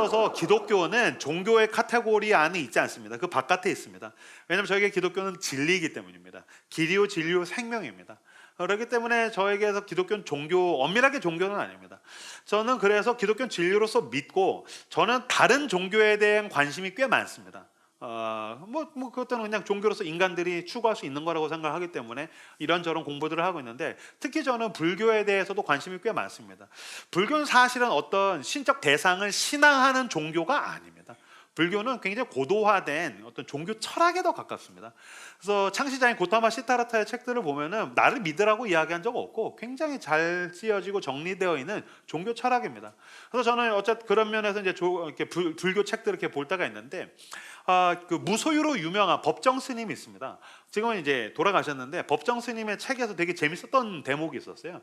있어서 기독교는 종교의 카테고리 안에 있지 않습니다. 그 바깥에 있습니다. 왜냐하면 저에게 기독교는 진리이기 때문입니다. 길이요 진리요 생명입니다. 그렇기 때문에 저에게서 기독교는 종교, 엄밀하게 종교는 아닙니다. 저는 그래서 기독교는 진리로서 믿고, 저는 다른 종교에 대한 관심이 꽤 많습니다. 그것들은 그냥 종교로서 인간들이 추구할 수 있는 거라고 생각하기 때문에 이런저런 공부들을 하고 있는데, 특히 저는 불교에 대해서도 관심이 꽤 많습니다. 불교는 사실은 어떤 신적 대상을 신앙하는 종교가 아닙니다. 불교는 굉장히 고도화된 어떤 종교 철학에 더 가깝습니다. 그래서 창시자인 고타마 시타라타의 책들을 보면은 나를 믿으라고 이야기한 적 없고 굉장히 잘 쓰여지고 정리되어 있는 종교 철학입니다. 그래서 저는 어쨌든 그런 면에서 이제 이렇게 불교 책들을 이렇게 볼 때가 있는데, 그 무소유로 유명한 법정 스님이 있습니다. 지금은 이제 돌아가셨는데, 법정 스님의 책에서 되게 재밌었던 대목이 있었어요.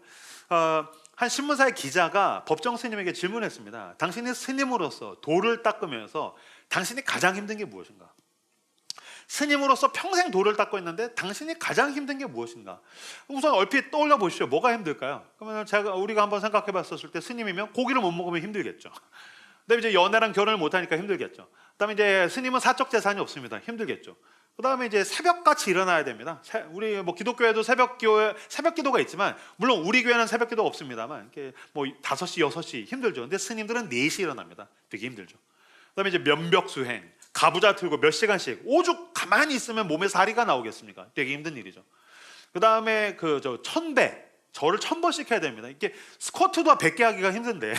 한 신문사의 기자가 법정 스님에게 질문했습니다. 당신이 스님으로서 돌을 닦으면서 당신이 가장 힘든 게 무엇인가? 스님으로서 평생 돌을 닦고 있는데 당신이 가장 힘든 게 무엇인가? 우선 얼핏 떠올려 보시죠. 뭐가 힘들까요? 그러면 우리가 한번 생각해 봤었을 때, 스님이면 고기를 못 먹으면 힘들겠죠. 그다음에 이제 연애랑 결혼을 못 하니까 힘들겠죠. 그다음에 이제 스님은 사적 재산이 없습니다. 힘들겠죠. 그다음에 이제 새벽같이 일어나야 됩니다. 우리 뭐 기독교에도 새벽 기도가 있지만, 물론 우리 교회는 새벽 기도가 없습니다만, 이렇게 뭐 5시, 6시 힘들죠. 근데 스님들은 4시 일어납니다. 되게 힘들죠. 그다음에 이제 면벽 수행, 가부좌 틀고 몇 시간씩 오죽 가만히 있으면 몸에 사리가 나오겠습니까? 되게 힘든 일이죠. 그다음에 절을 1000번씩 해야 됩니다. 이게 스쿼트도 100개 하기가 힘든데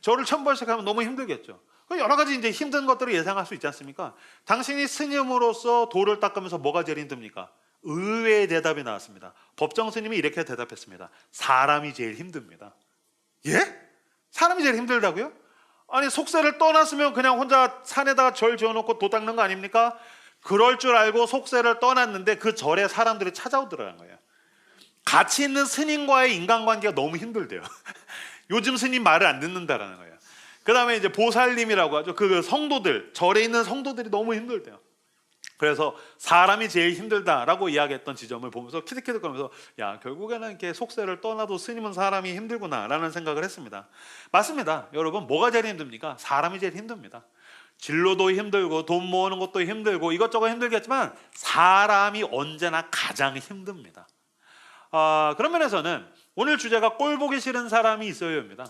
절을 1000번씩 하면 너무 힘들겠죠. 여러 가지 이제 힘든 것들을 예상할 수 있지 않습니까? 당신이 스님으로서 돌을 닦으면서 뭐가 제일 힘듭니까? 의외의 대답이 나왔습니다. 법정 스님이 이렇게 대답했습니다. 사람이 제일 힘듭니다. 예? 사람이 제일 힘들다고요? 아니, 속세를 떠났으면 그냥 혼자 산에다가 절 지어놓고 도 닦는 거 아닙니까? 그럴 줄 알고 속세를 떠났는데 그 절에 사람들이 찾아오더라는 거예요. 가치 있는 스님과의 인간관계가 너무 힘들대요. 요즘 스님 말을 안 듣는다라는 거예요. 그 다음에 이제 보살님이라고 하죠. 그 성도들, 절에 있는 성도들이 너무 힘들대요. 그래서 사람이 제일 힘들다라고 이야기했던 지점을 보면서 키득키득거리면서, 야, 결국에는 이렇게 속세를 떠나도 스님은 사람이 힘들구나라는 생각을 했습니다. 맞습니다. 여러분, 뭐가 제일 힘듭니까? 사람이 제일 힘듭니다. 진로도 힘들고 돈 모으는 것도 힘들고 이것저것 힘들겠지만 사람이 언제나 가장 힘듭니다. 그런 면에서는 오늘 주제가 꼴 보기 싫은 사람이 있어요입니다.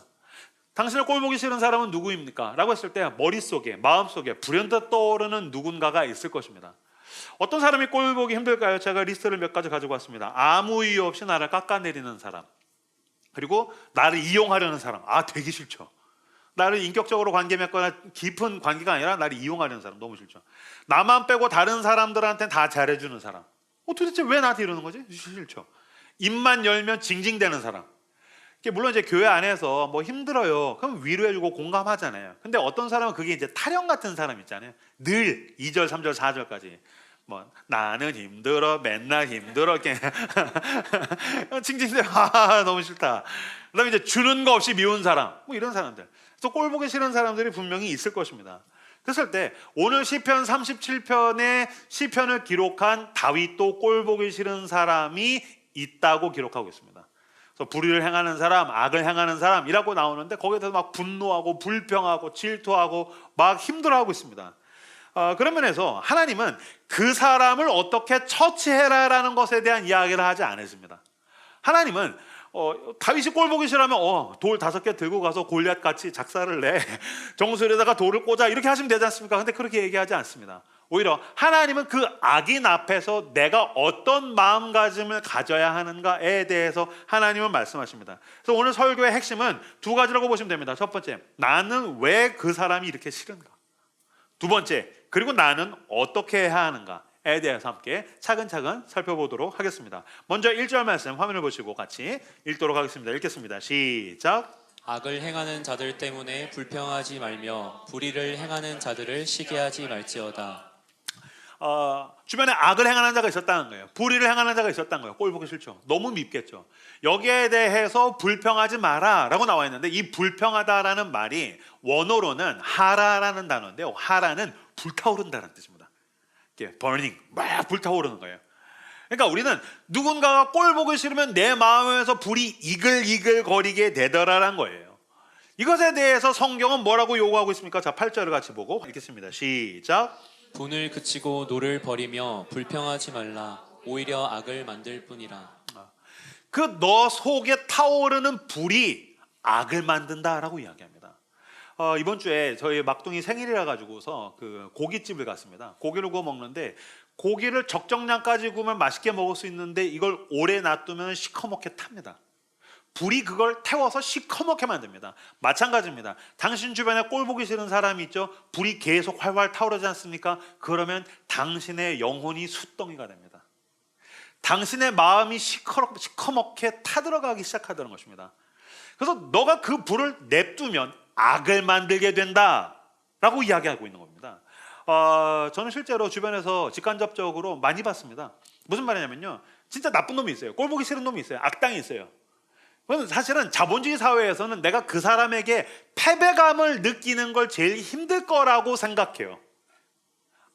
당신을 꼴 보기 싫은 사람은 누구입니까? 라고 했을 때 머릿속에, 마음속에 불현듯 떠오르는 누군가가 있을 것입니다. 어떤 사람이 꼴 보기 힘들까요? 제가 리스트를 몇 가지 가지고 왔습니다. 아무 이유 없이 나를 깎아내리는 사람, 그리고 나를 이용하려는 사람. 되게 싫죠. 나를 인격적으로 관계 맺거나 깊은 관계가 아니라 나를 이용하려는 사람, 너무 싫죠. 나만 빼고 다른 사람들한테는 다 잘해주는 사람. 도대체 왜 나한테 이러는 거지? 싫죠. 입만 열면 징징대는 사람. 물론 이제 교회 안에서 뭐 힘들어요, 그럼 위로해주고 공감하잖아요. 근데 어떤 사람은 그게 이제 타령 같은 사람 있잖아요. 늘 2절, 3절, 4절까지 뭐 나는 힘들어, 맨날 힘들어, 이렇게 징징대. 너무 싫다. 그다음에 이제 주는 거 없이 미운 사람, 뭐 이런 사람들. 그래서 꼴 보기 싫은 사람들이 분명히 있을 것입니다. 그랬을 때 오늘 시편 37편의 시편을 기록한 다윗도 꼴 보기 싫은 사람이 있다고 기록하고 있습니다. 그래서 불의를 행하는 사람, 악을 행하는 사람이라고 나오는데, 거기에 막 분노하고 불평하고 질투하고 막 힘들어하고 있습니다. 그런 면에서 하나님은 그 사람을 어떻게 처치해라라는 것에 대한 이야기를 하지 않으십니다. 하나님은 다윗이 꼴 보기 싫으면 돌 5개 들고 가서 골리앗 같이 작사를 내, 정수리에다가 돌을 꽂아, 이렇게 하시면 되지 않습니까? 근데 그렇게 얘기하지 않습니다. 오히려 하나님은 그 악인 앞에서 내가 어떤 마음가짐을 가져야 하는가에 대해서 하나님은 말씀하십니다. 그래서 오늘 설교의 핵심은 2가지라고 보시면 됩니다. 첫 번째, 나는 왜 그 사람이 이렇게 싫은가? 두 번째, 그리고 나는 어떻게 해야 하는가에 대해서 함께 차근차근 살펴보도록 하겠습니다. 먼저 1절 말씀 화면을 보시고 같이 읽도록 하겠습니다. 읽겠습니다. 시작. 악을 행하는 자들 때문에 불평하지 말며 불의를 행하는 자들을 시기하지 말지어다. 주변에 악을 행하는 자가 있었다는 거예요. 불의를 행하는 자가 있었다는 거예요. 꼴 보기 싫죠. 너무 밉겠죠. 여기에 대해서 불평하지 마라 라고 나와 있는데, 이 불평하다라는 말이 원어로는 하라라는 단어인데요, 하라는 불타오른다는 뜻입니다. 이렇게 burning, 막 불타오르는 거예요. 그러니까 우리는 누군가가 꼴 보기 싫으면 내 마음에서 불이 이글이글 거리게 되더라라는 거예요. 이것에 대해서 성경은 뭐라고 요구하고 있습니까? 자, 8절을 같이 보고 읽겠습니다. 시작. 분을 그치고 노를 버리며 불평하지 말라. 오히려 악을 만들 뿐이라. 그 너 속에 타오르는 불이 악을 만든다라고 이야기합니다. 이번 주에 저희 막둥이 생일이라 가지고서 그 고깃집을 갔습니다. 고기를 구워 먹는데 고기를 적정량까지 구우면 맛있게 먹을 수 있는데 이걸 오래 놔두면 시커멓게 탑니다. 불이 그걸 태워서 시커멓게 만듭니다. 마찬가지입니다. 당신 주변에 꼴 보기 싫은 사람이 있죠. 불이 계속 활활 타오르지 않습니까? 그러면 당신의 영혼이 숯덩이가 됩니다. 당신의 마음이 시커멓게 타들어가기 시작하는 것입니다. 그래서 너가 그 불을 냅두면 악을 만들게 된다라고 이야기하고 있는 겁니다. 저는 실제로 주변에서 직간접적으로 많이 봤습니다. 무슨 말이냐면요, 진짜 나쁜 놈이 있어요. 꼴 보기 싫은 놈이 있어요. 악당이 있어요. 그건 사실은 자본주의 사회에서는 내가 그 사람에게 패배감을 느끼는 걸 제일 힘들 거라고 생각해요.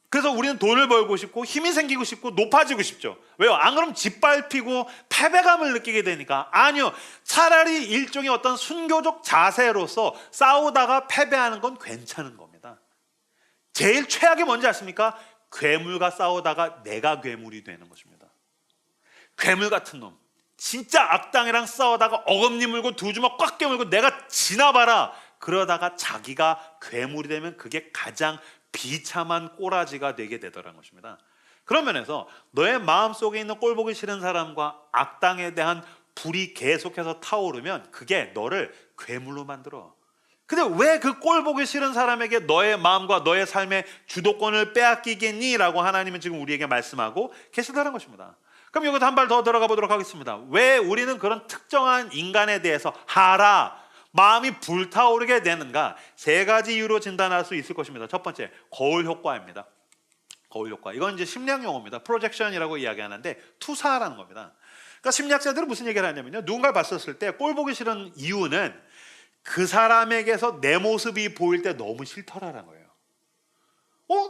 그래서 우리는 돈을 벌고 싶고 힘이 생기고 싶고 높아지고 싶죠. 왜요? 안 그러면 짓밟히고 패배감을 느끼게 되니까. 아니요, 차라리 일종의 어떤 순교적 자세로서 싸우다가 패배하는 건 괜찮은 겁니다. 제일 최악이 뭔지 아십니까? 괴물과 싸우다가 내가 괴물이 되는 것입니다. 괴물 같은 놈, 진짜 악당이랑 싸우다가 어금니 물고 두 주먹 꽉 깨물고 내가 지나봐라, 그러다가 자기가 괴물이 되면 그게 가장 비참한 꼬라지가 되게 되더라는 것입니다. 그런 면에서 너의 마음속에 있는 꼴 보기 싫은 사람과 악당에 대한 불이 계속해서 타오르면 그게 너를 괴물로 만들어. 근데 왜 그 꼴 보기 싫은 사람에게 너의 마음과 너의 삶의 주도권을 빼앗기겠니? 라고 하나님은 지금 우리에게 말씀하고 계시다는 것입니다. 그럼 여기서 한 발 더 들어가 보도록 하겠습니다. 왜 우리는 그런 특정한 인간에 대해서 하라, 마음이 불타오르게 되는가? 세 가지 이유로 진단할 수 있을 것입니다. 첫 번째, 거울 효과입니다. 거울 효과. 이건 이제 심리학 용어입니다. 프로젝션이라고 이야기하는데 투사라는 겁니다. 그러니까 심리학자들은 무슨 얘기를 하냐면요, 누군가를 봤었을 때 꼴 보기 싫은 이유는 그 사람에게서 내 모습이 보일 때 너무 싫더라라는 거예요.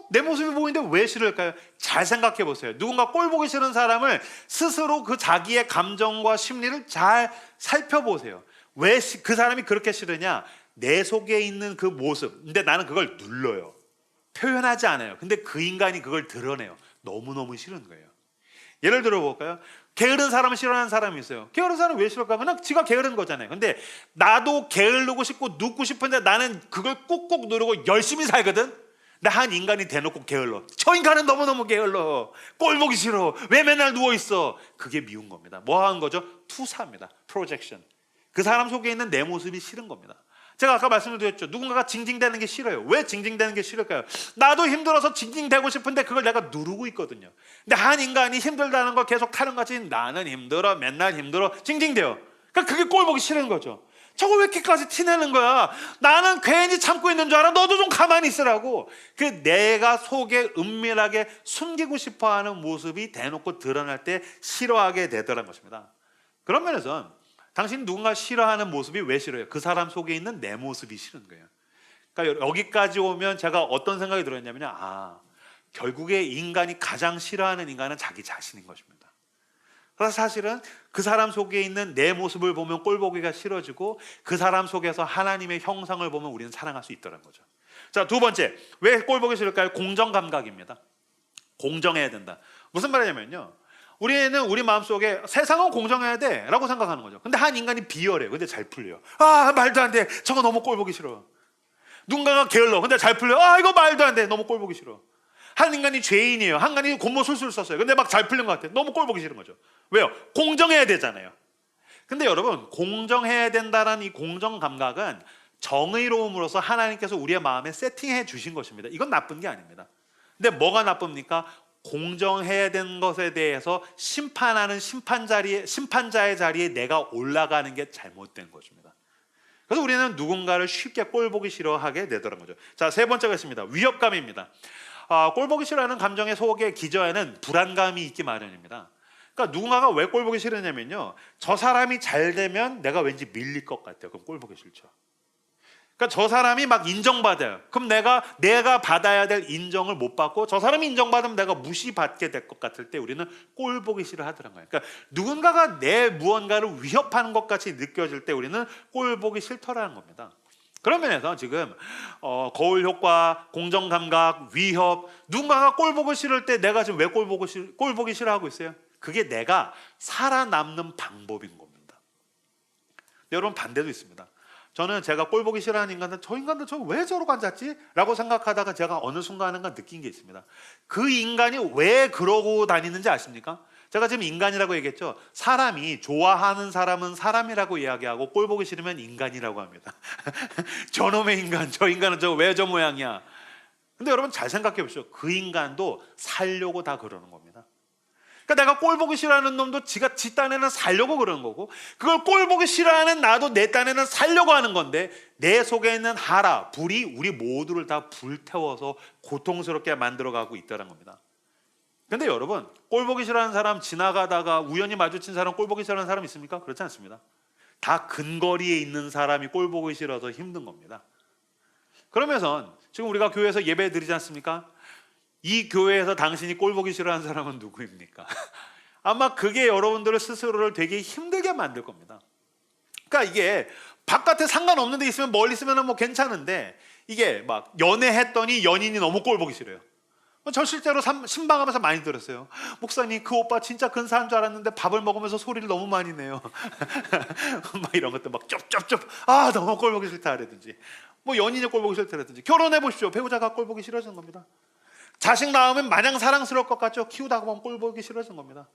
내 모습이 보이는데 왜 싫을까요? 잘 생각해 보세요. 누군가 꼴 보기 싫은 사람을 스스로 그 자기의 감정과 심리를 잘 살펴보세요. 왜 그 사람이 그렇게 싫으냐? 내 속에 있는 그 모습. 근데 나는 그걸 눌러요. 표현하지 않아요. 근데 그 인간이 그걸 드러내요. 너무너무 싫은 거예요. 예를 들어 볼까요? 게으른 사람을 싫어하는 사람이 있어요. 게으른 사람은 왜 싫을까? 그냥 지가 게으른 거잖아요. 근데 나도 게으르고 싶고 눕고 싶은데 나는 그걸 꾹꾹 누르고 열심히 살거든. 근데 한 인간이 대놓고 게을러. 저 인간은 너무너무 게을러. 꼴 보기 싫어. 왜 맨날 누워있어? 그게 미운 겁니다. 뭐 하는 거죠? 투사입니다. 프로젝션. 그 사람 속에 있는 내 모습이 싫은 겁니다. 제가 아까 말씀을 드렸죠. 누군가가 징징대는 게 싫어요. 왜 징징대는 게 싫을까요? 나도 힘들어서 징징대고 싶은데 그걸 내가 누르고 있거든요. 근데 한 인간이 힘들다는 걸 계속 타령같이 나는 힘들어, 맨날 힘들어, 징징대요. 그러니까 그게 꼴 보기 싫은 거죠. 저거 왜 이렇게까지 티내는 거야? 나는 괜히 참고 있는 줄 알아? 너도 좀 가만히 있으라고. 그 내가 속에 은밀하게 숨기고 싶어하는 모습이 대놓고 드러날 때 싫어하게 되더라는 것입니다. 그런 면에서 당신 누군가 싫어하는 모습이 왜 싫어요? 그 사람 속에 있는 내 모습이 싫은 거예요. 그러니까 여기까지 오면 제가 어떤 생각이 들었냐면요, 결국에 인간이 가장 싫어하는 인간은 자기 자신인 것입니다. 그래서 사실은 그 사람 속에 있는 내 모습을 보면 꼴 보기가 싫어지고 그 사람 속에서 하나님의 형상을 보면 우리는 사랑할 수 있다는 거죠. 자, 두 번째, 왜 꼴 보기 싫을까요? 공정 감각입니다. 공정해야 된다. 무슨 말이냐면요, 우리는 우리 마음속에 세상은 공정해야 돼 라고 생각하는 거죠. 근데 한 인간이 비열해요. 근데 잘 풀려요. 말도 안 돼. 저거 너무 꼴 보기 싫어. 누군가가 게을러. 근데 잘 풀려요. 이거 말도 안 돼. 너무 꼴 보기 싫어. 한 인간이 죄인이에요. 한 인간이 곤모 술술 썼어요. 근데 막 잘 풀린 것 같아. 너무 꼴 보기 싫은 거죠. 왜요? 공정해야 되잖아요. 근데 여러분, 공정해야 된다는 이 공정 감각은 정의로움으로서 하나님께서 우리의 마음에 세팅해 주신 것입니다. 이건 나쁜 게 아닙니다. 근데 뭐가 나쁩니까? 공정해야 되는 것에 대해서 심판하는 심판자의 자리에 내가 올라가는 게 잘못된 것입니다. 그래서 우리는 누군가를 쉽게 꼴보기 싫어하게 되더라는 거죠. 자, 세 번째가 있습니다. 위협감입니다. 꼴보기 싫어하는 감정의 속에 기저에는 불안감이 있기 마련입니다. 그러니까 누군가가 왜 꼴보기 싫으냐면요, 저 사람이 잘 되면 내가 왠지 밀릴 것 같아요. 그럼 꼴보기 싫죠. 그러니까 저 사람이 막 인정받아요. 그럼 내가 받아야 될 인정을 못 받고 저 사람이 인정받으면 내가 무시받게 될 것 같을 때 우리는 꼴 보기 싫어하더란 거예요. 그러니까 누군가가 내 무언가를 위협하는 것 같이 느껴질 때 우리는 꼴 보기 싫더라는 겁니다. 그런 면에서 지금 거울 효과, 공정 감각, 위협, 누군가가 꼴 보기 싫을 때 내가 지금 왜 꼴 보기 싫어하고 있어요? 그게 내가 살아남는 방법인 겁니다. 여러분 반대도 있습니다. 저는 제가 꼴 보기 싫어하는 인간들, 저 인간들 저 왜 저러고 앉았지? 라고 생각하다가 제가 어느 순간인가 느낀 게 있습니다. 그 인간이 왜 그러고 다니는지 아십니까? 제가 지금 인간이라고 얘기했죠. 사람이 좋아하는 사람은 사람이라고 이야기하고 꼴 보기 싫으면 인간이라고 합니다. 저놈의 인간, 저 인간은 저 왜 저 모양이야. 근데 여러분 잘 생각해 보십시오. 그 인간도 살려고 다 그러는 겁니다. 그러니까 내가 꼴 보기 싫어하는 놈도 지가 지 딴에는 살려고 그러는 거고, 그걸 꼴 보기 싫어하는 나도 내 딴에는 살려고 하는 건데, 내 속에 있는 하라, 불이 우리 모두를 다 불태워서 고통스럽게 만들어가고 있다는 겁니다. 근데 여러분, 꼴 보기 싫어하는 사람, 지나가다가 우연히 마주친 사람 꼴 보기 싫어하는 사람 있습니까? 그렇지 않습니다. 다 근거리에 있는 사람이 꼴 보기 싫어서 힘든 겁니다. 그러면서 지금 우리가 교회에서 예배 드리지 않습니까? 이 교회에서 당신이 꼴 보기 싫어하는 사람은 누구입니까? 아마 그게 여러분들의 스스로를 되게 힘들게 만들 겁니다. 그러니까 이게 바깥에 상관없는 데 있으면 멀리 있으면 뭐 괜찮은데, 이게 막 연애했더니 연인이 너무 꼴 보기 싫어요. 저 실제로 신방하면서 많이 들었어요. 목사님, 그 오빠 진짜 근사한 줄 알았는데 밥을 먹으면서 소리를 너무 많이 내요. 막 이런 것도 막 쩝쩝쩝, 아 너무 꼴 보기 싫다 그러든지, 뭐 연인이 꼴 보기 싫다 그러든지. 결혼해 보십시오. 배우자가 꼴 보기 싫어지는 겁니다. 자식 낳으면 마냥 사랑스러울 것 같죠? 키우다가 보면 꼴 보기 싫어지는 겁니다.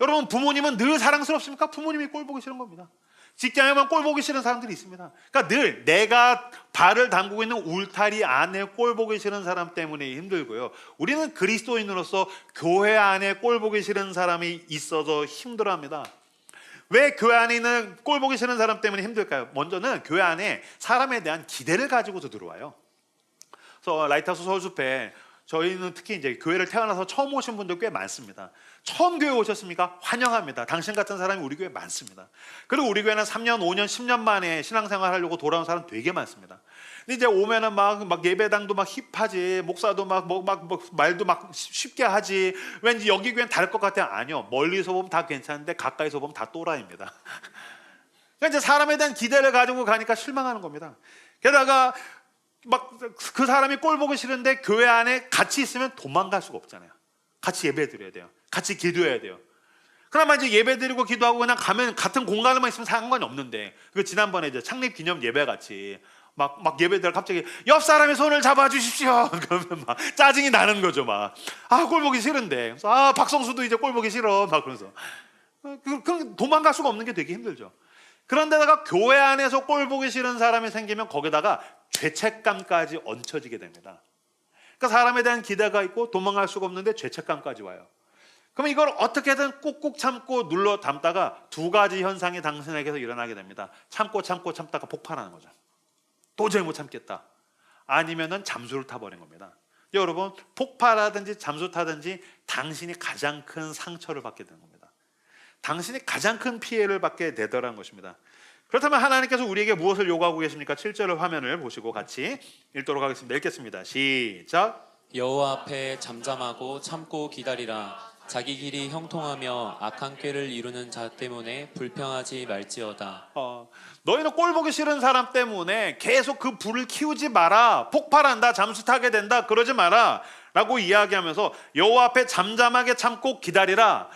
여러분, 부모님은 늘 사랑스럽습니까? 부모님이 꼴 보기 싫은 겁니다. 직장에 보면 꼴 보기 싫은 사람들이 있습니다. 그러니까 늘 내가 발을 담그고 있는 울타리 안에 꼴 보기 싫은 사람 때문에 힘들고요. 우리는 그리스도인으로서 교회 안에 꼴 보기 싫은 사람이 있어서 힘들어합니다. 왜 교회 안에 있는 꼴 보기 싫은 사람 때문에 힘들까요? 먼저는 교회 안에 사람에 대한 기대를 가지고서 들어와요. 그래서 라이트하우스 서울숲에 저희는 특히 이제 교회를 태어나서 처음 오신 분들 꽤 많습니다. 처음 교회 오셨습니까? 환영합니다. 당신 같은 사람이 우리 교회에 많습니다. 그리고 우리 교회는 3년, 5년, 10년 만에 신앙생활 하려고 돌아온 사람 되게 많습니다. 근데 이제 오면은 막 예배당도 막 힙하지, 목사도 막 말도 막 쉽게 하지. 왠지 여기 교회는 다를 것 같아요. 아니요. 멀리서 보면 다 괜찮은데 가까이서 보면 다 또라이입니다. 그러니까 이제 사람에 대한 기대를 가지고 가니까 실망하는 겁니다. 게다가 막 그 사람이 꼴 보기 싫은데 교회 안에 같이 있으면 도망갈 수가 없잖아요. 같이 예배 드려야 돼요. 같이 기도해야 돼요. 그나마 이제 예배 드리고 기도하고 그냥 가면 같은 공간에만 있으면 상관이 없는데, 그 지난번에 이제 창립 기념 예배 같이 막 예배 드려 갑자기 옆 사람의 손을 잡아 주십시오. 그러면 막 짜증이 나는 거죠. 막 꼴 보기 싫은데, 박성수도 이제 꼴 보기 싫어. 막 그러면서 그 도망갈 수가 없는 게 되게 힘들죠. 그런데다가 교회 안에서 꼴 보기 싫은 사람이 생기면 거기다가 죄책감까지 얹혀지게 됩니다. 그러니까 사람에 대한 기대가 있고 도망갈 수가 없는데 죄책감까지 와요. 그럼 이걸 어떻게든 꾹꾹 참고 눌러 담다가 두 가지 현상이 당신에게서 일어나게 됩니다. 참다가 폭발하는 거죠. 도저히 못 참겠다. 아니면은 잠수를 타버린 겁니다. 여러분, 폭발하든지 잠수 타든지 당신이 가장 큰 상처를 받게 되는 겁니다. 당신이 가장 큰 피해를 받게 되더라는 것입니다. 그렇다면 하나님께서 우리에게 무엇을 요구하고 계십니까? 7절의 화면을 보시고 같이 읽도록 하겠습니다. 읽겠습니다. 시작. 여호와 앞에 잠잠하고 참고 기다리라. 자기 길이 형통하며 악한 꾀를 이루는 자 때문에 불평하지 말지어다. 너희는 꼴 보기 싫은 사람 때문에 계속 그 불을 키우지 마라. 폭발한다, 잠수 타게 된다, 그러지 마라 라고 이야기하면서 여호와 앞에 잠잠하게 참고 기다리라.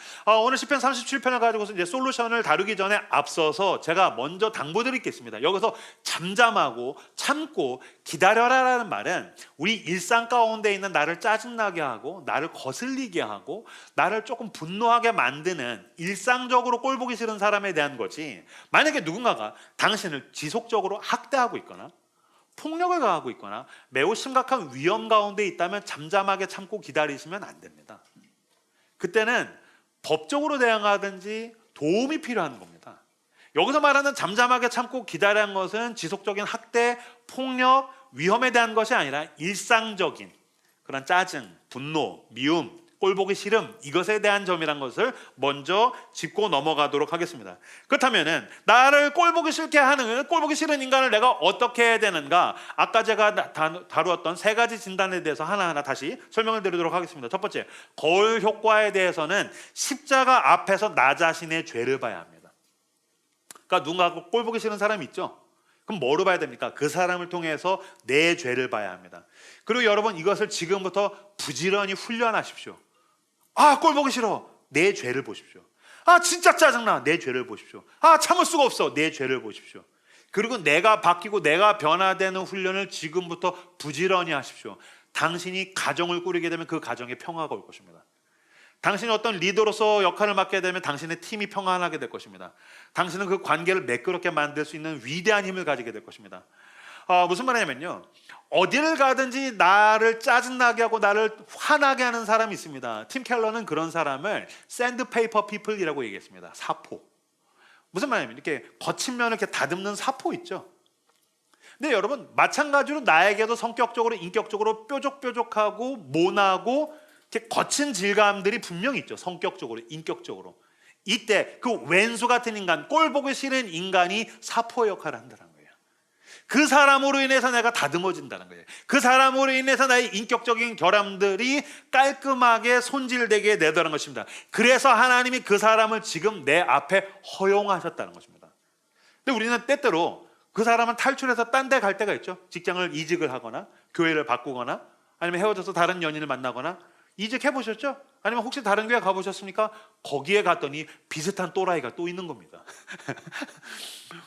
오늘 시편 37편을 가지고서 이제 솔루션을 다루기 전에 앞서서 제가 먼저 당부드릴 게 있습니다. 여기서 잠잠하고 참고 기다려라라는 말은 우리 일상 가운데 있는 나를 짜증나게 하고 나를 거슬리게 하고 나를 조금 분노하게 만드는 일상적으로 꼴 보기 싫은 사람에 대한 거지, 만약에 누군가가 당신을 지속적으로 학대하고 있거나 폭력을 가하고 있거나 매우 심각한 위험 가운데 있다면 잠잠하게 참고 기다리시면 안 됩니다. 그때는 법적으로 대응하든지 도움이 필요한 겁니다. 여기서 말하는 잠잠하게 참고 기다리는 것은 지속적인 학대, 폭력, 위험에 대한 것이 아니라 일상적인 그런 짜증, 분노, 미움, 꼴보기 싫음, 이것에 대한 점이란 것을 먼저 짚고 넘어가도록 하겠습니다. 그렇다면은 나를 꼴보기 싫게 하는, 꼴보기 싫은 인간을 내가 어떻게 해야 되는가? 아까 제가 다루었던 세 가지 진단에 대해서 하나하나 다시 설명을 드리도록 하겠습니다. 첫 번째, 거울 효과에 대해서는 십자가 앞에서 나 자신의 죄를 봐야 합니다. 그러니까 누군가 꼴보기 싫은 사람이 있죠. 그럼 뭐로 봐야 됩니까? 그 사람을 통해서 내 죄를 봐야 합니다. 그리고 여러분 이것을 지금부터 부지런히 훈련하십시오. 아, 꼴 보기 싫어. 내 죄를 보십시오. 아, 진짜 짜증나. 내 죄를 보십시오. 아, 참을 수가 없어. 내 죄를 보십시오. 그리고 내가 바뀌고 내가 변화되는 훈련을 지금부터 부지런히 하십시오. 당신이 가정을 꾸리게 되면 그 가정에 평화가 올 것입니다. 당신이 어떤 리더로서 역할을 맡게 되면 당신의 팀이 평안하게 될 것입니다. 당신은 그 관계를 매끄럽게 만들 수 있는 위대한 힘을 가지게 될 것입니다. 무슨 말이냐면요, 어디를 가든지 나를 짜증나게 하고 나를 화나게 하는 사람이 있습니다. 팀 켈러는 그런 사람을 샌드페이퍼 피플이라고 얘기했습니다. 사포. 무슨 말이냐면 이렇게 거친 면을 이렇게 다듬는 사포 있죠. 근데 여러분 마찬가지로 나에게도 성격적으로 인격적으로 뾰족뾰족하고 모나고 이렇게 거친 질감들이 분명히 있죠. 성격적으로 인격적으로. 이때 그 왼수 같은 인간, 꼴 보기 싫은 인간이 사포의 역할을 한다는 거예요. 그 사람으로 인해서 내가 다듬어진다는 거예요. 그 사람으로 인해서 나의 인격적인 결함들이 깔끔하게 손질되게 되더라는 것입니다. 그래서 하나님이 그 사람을 지금 내 앞에 허용하셨다는 것입니다. 근데 우리는 때때로 그 사람은 탈출해서 딴 데 갈 때가 있죠. 직장을 이직을 하거나 교회를 바꾸거나 아니면 헤어져서 다른 연인을 만나거나. 이직해 보셨죠? 아니면 혹시 다른 교회 가보셨습니까? 거기에 갔더니 비슷한 또라이가 또 있는 겁니다.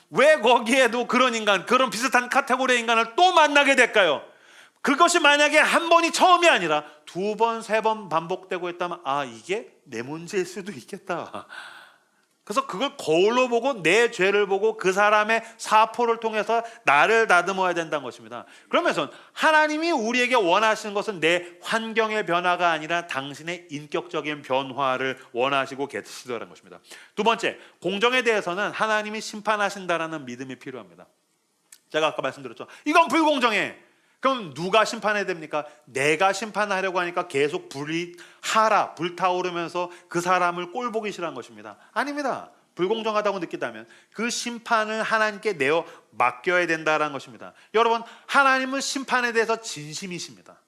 왜 거기에도 그런 인간, 그런 비슷한 카테고리의 인간을 또 만나게 될까요? 그것이 만약에 한 번이 처음이 아니라 두 번, 세 번 반복되고 있다면 아, 이게 내 문제일 수도 있겠다. 그래서 그걸 거울로 보고 내 죄를 보고 그 사람의 사포를 통해서 나를 다듬어야 된다는 것입니다. 그러면서 하나님이 우리에게 원하시는 것은 내 환경의 변화가 아니라 당신의 인격적인 변화를 원하시고 계시더라는 것입니다. 두 번째, 공정에 대해서는 하나님이 심판하신다라는 믿음이 필요합니다. 제가 아까 말씀드렸죠. 이건 불공정해. 그럼 누가 심판해야 됩니까? 내가 심판하려고 하니까 계속 불타오르면서 그 사람을 꼴보기 싫어한 것입니다. 아닙니다. 불공정하다고 느낀다면 그 심판을 하나님께 내어 맡겨야 된다는 것입니다. 여러분, 하나님은 심판에 대해서 진심이십니다.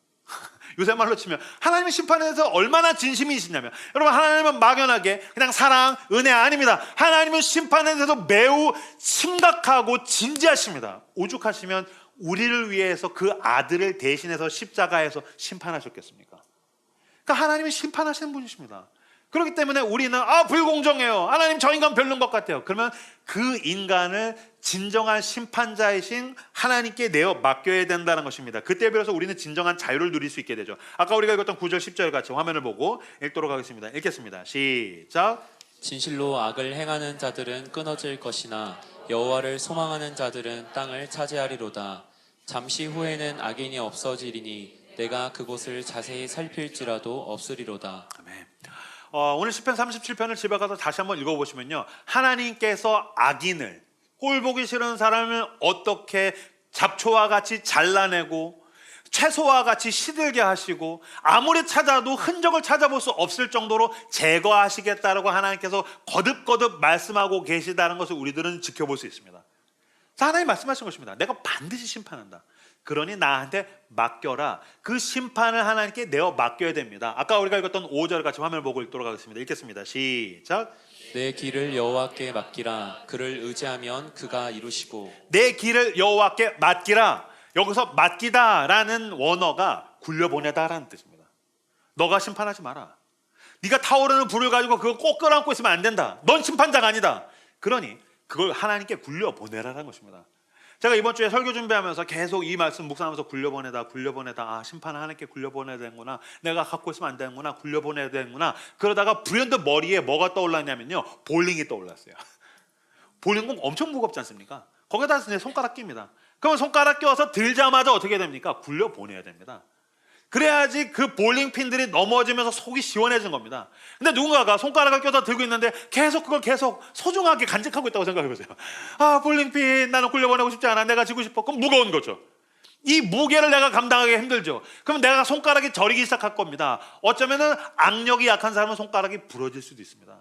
요새 말로 치면 하나님은 심판에 대해서 얼마나 진심이시냐면, 여러분, 하나님은 막연하게 그냥 사랑, 은혜 아닙니다. 하나님은 심판에 대해서 매우 심각하고 진지하십니다. 오죽하시면 우리를 위해서 그 아들을 대신해서 십자가에서 심판하셨겠습니까? 그러니까 하나님이 심판하시는 분이십니다. 그렇기 때문에 우리는 불공정해요. 하나님 저 인간 별론 것 같아요. 그러면 그 인간을 진정한 심판자이신 하나님께 내어 맡겨야 된다는 것입니다. 그때 비로소 우리는 진정한 자유를 누릴 수 있게 되죠. 아까 우리가 읽었던 9절 10절 같이 화면을 보고 읽도록 하겠습니다. 읽겠습니다. 시작. 진실로 악을 행하는 자들은 끊어질 것이나 여호와를 소망하는 자들은 땅을 차지하리로다. 잠시 후에는 악인이 없어지리니 내가 그곳을 자세히 살필지라도 없으리로다. 아멘. 오늘 시편 37편을 집에 가서 다시 한번 읽어보시면요, 하나님께서 악인을, 꼴보기 싫은 사람을 어떻게 잡초와 같이 잘라내고 채소와 같이 시들게 하시고 아무리 찾아도 흔적을 찾아볼 수 없을 정도로 제거하시겠다라고 하나님께서 거듭거듭 말씀하고 계시다는 것을 우리들은 지켜볼 수 있습니다. 하나님 말씀하신 것입니다. 내가 반드시 심판한다. 그러니 나한테 맡겨라. 그 심판을 하나님께 내어 맡겨야 됩니다. 아까 우리가 읽었던 5절 같이 화면을 보고 읽도록 하겠습니다. 읽겠습니다. 시작. 내 길을 여호와께 맡기라. 그를 의지하면 그가 이루시고. 내 길을 여호와께 맡기라. 여기서 맡기다라는 원어가 굴려보내다라는 뜻입니다. 너가 심판하지 마라. 네가 타오르는 불을 가지고 그걸 꼭 끌어안고 있으면 안 된다. 넌 심판자가 아니다. 그러니 그걸 하나님께 굴려보내라는 것입니다. 제가 이번 주에 설교 준비하면서 계속 이 말씀 묵상하면서 굴려보내다 심판을 하나님께 굴려보내야 되는구나, 내가 갖고 있으면 안 되는구나, 굴려보내야 되는구나. 그러다가 불현듯 머리에 뭐가 떠올랐냐면요, 볼링이 떠올랐어요. 볼링공 엄청 무겁지 않습니까? 거기다 내 손가락 낍니다. 그러면 손가락 껴서 들자마자 어떻게 됩니까? 굴려보내야 됩니다. 그래야지 그 볼링핀들이 넘어지면서 속이 시원해진 겁니다. 근데 누군가가 손가락을 껴서 들고 있는데 그걸 계속 소중하게 간직하고 있다고 생각해보세요. 볼링핀 나는 굴려보내고 싶지 않아. 내가 지고 싶어. 그럼 무거운 거죠. 이 무게를 내가 감당하기 힘들죠. 그럼 내가 손가락이 저리기 시작할 겁니다. 어쩌면은 악력이 약한 사람은 손가락이 부러질 수도 있습니다.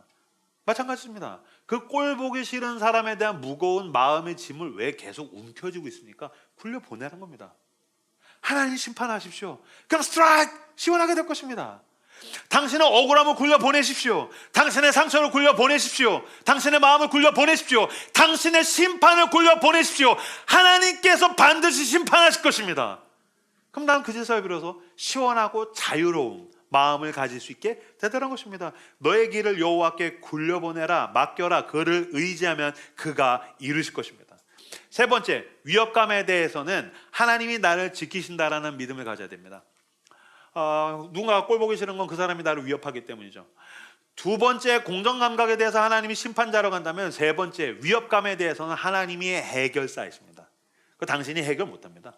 마찬가지입니다. 그 꼴 보기 싫은 사람에 대한 무거운 마음의 짐을 왜 계속 움켜쥐고 있습니까? 굴려보내는 겁니다. 하나님 심판하십시오. 그럼 스트라이크! 시원하게 될 것입니다. 당신의 억울함을 굴려 보내십시오. 당신의 상처를 굴려 보내십시오. 당신의 마음을 굴려 보내십시오. 당신의 심판을 굴려 보내십시오. 하나님께서 반드시 심판하실 것입니다. 그럼 나는 그 짓을 비로소 시원하고 자유로운 마음을 가질 수 있게 되더란 것입니다. 너의 길을 여호와께 굴려보내라, 맡겨라. 그를 의지하면 그가 이루실 것입니다. 세 번째, 위협감에 대해서는 하나님이 나를 지키신다라는 믿음을 가져야 됩니다. 누군가 꼴 보기 싫은 건 그 사람이 나를 위협하기 때문이죠. 두 번째, 공정감각에 대해서 하나님이 심판자로 간다면, 세 번째, 위협감에 대해서는 하나님이 해결사이십니다. 그 당신이 해결 못합니다.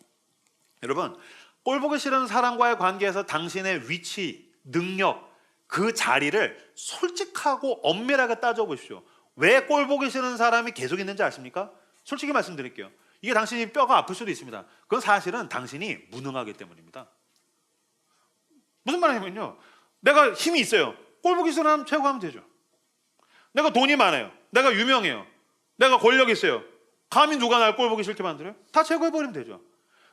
여러분, 꼴 보기 싫은 사람과의 관계에서 당신의 위치, 능력, 그 자리를 솔직하고 엄밀하게 따져보십시오. 왜 꼴 보기 싫은 사람이 계속 있는지 아십니까? 솔직히 말씀드릴게요. 이게 당신이 뼈가 아플 수도 있습니다. 그건 사실은 당신이 무능하기 때문입니다. 무슨 말이냐면요, 내가 힘이 있어요. 꼴 보기 싫은 사람 최고하면 되죠. 내가 돈이 많아요. 내가 유명해요. 내가 권력이 있어요. 감히 누가 날 꼴 보기 싫게 만들어요? 다 제거해버리면 되죠.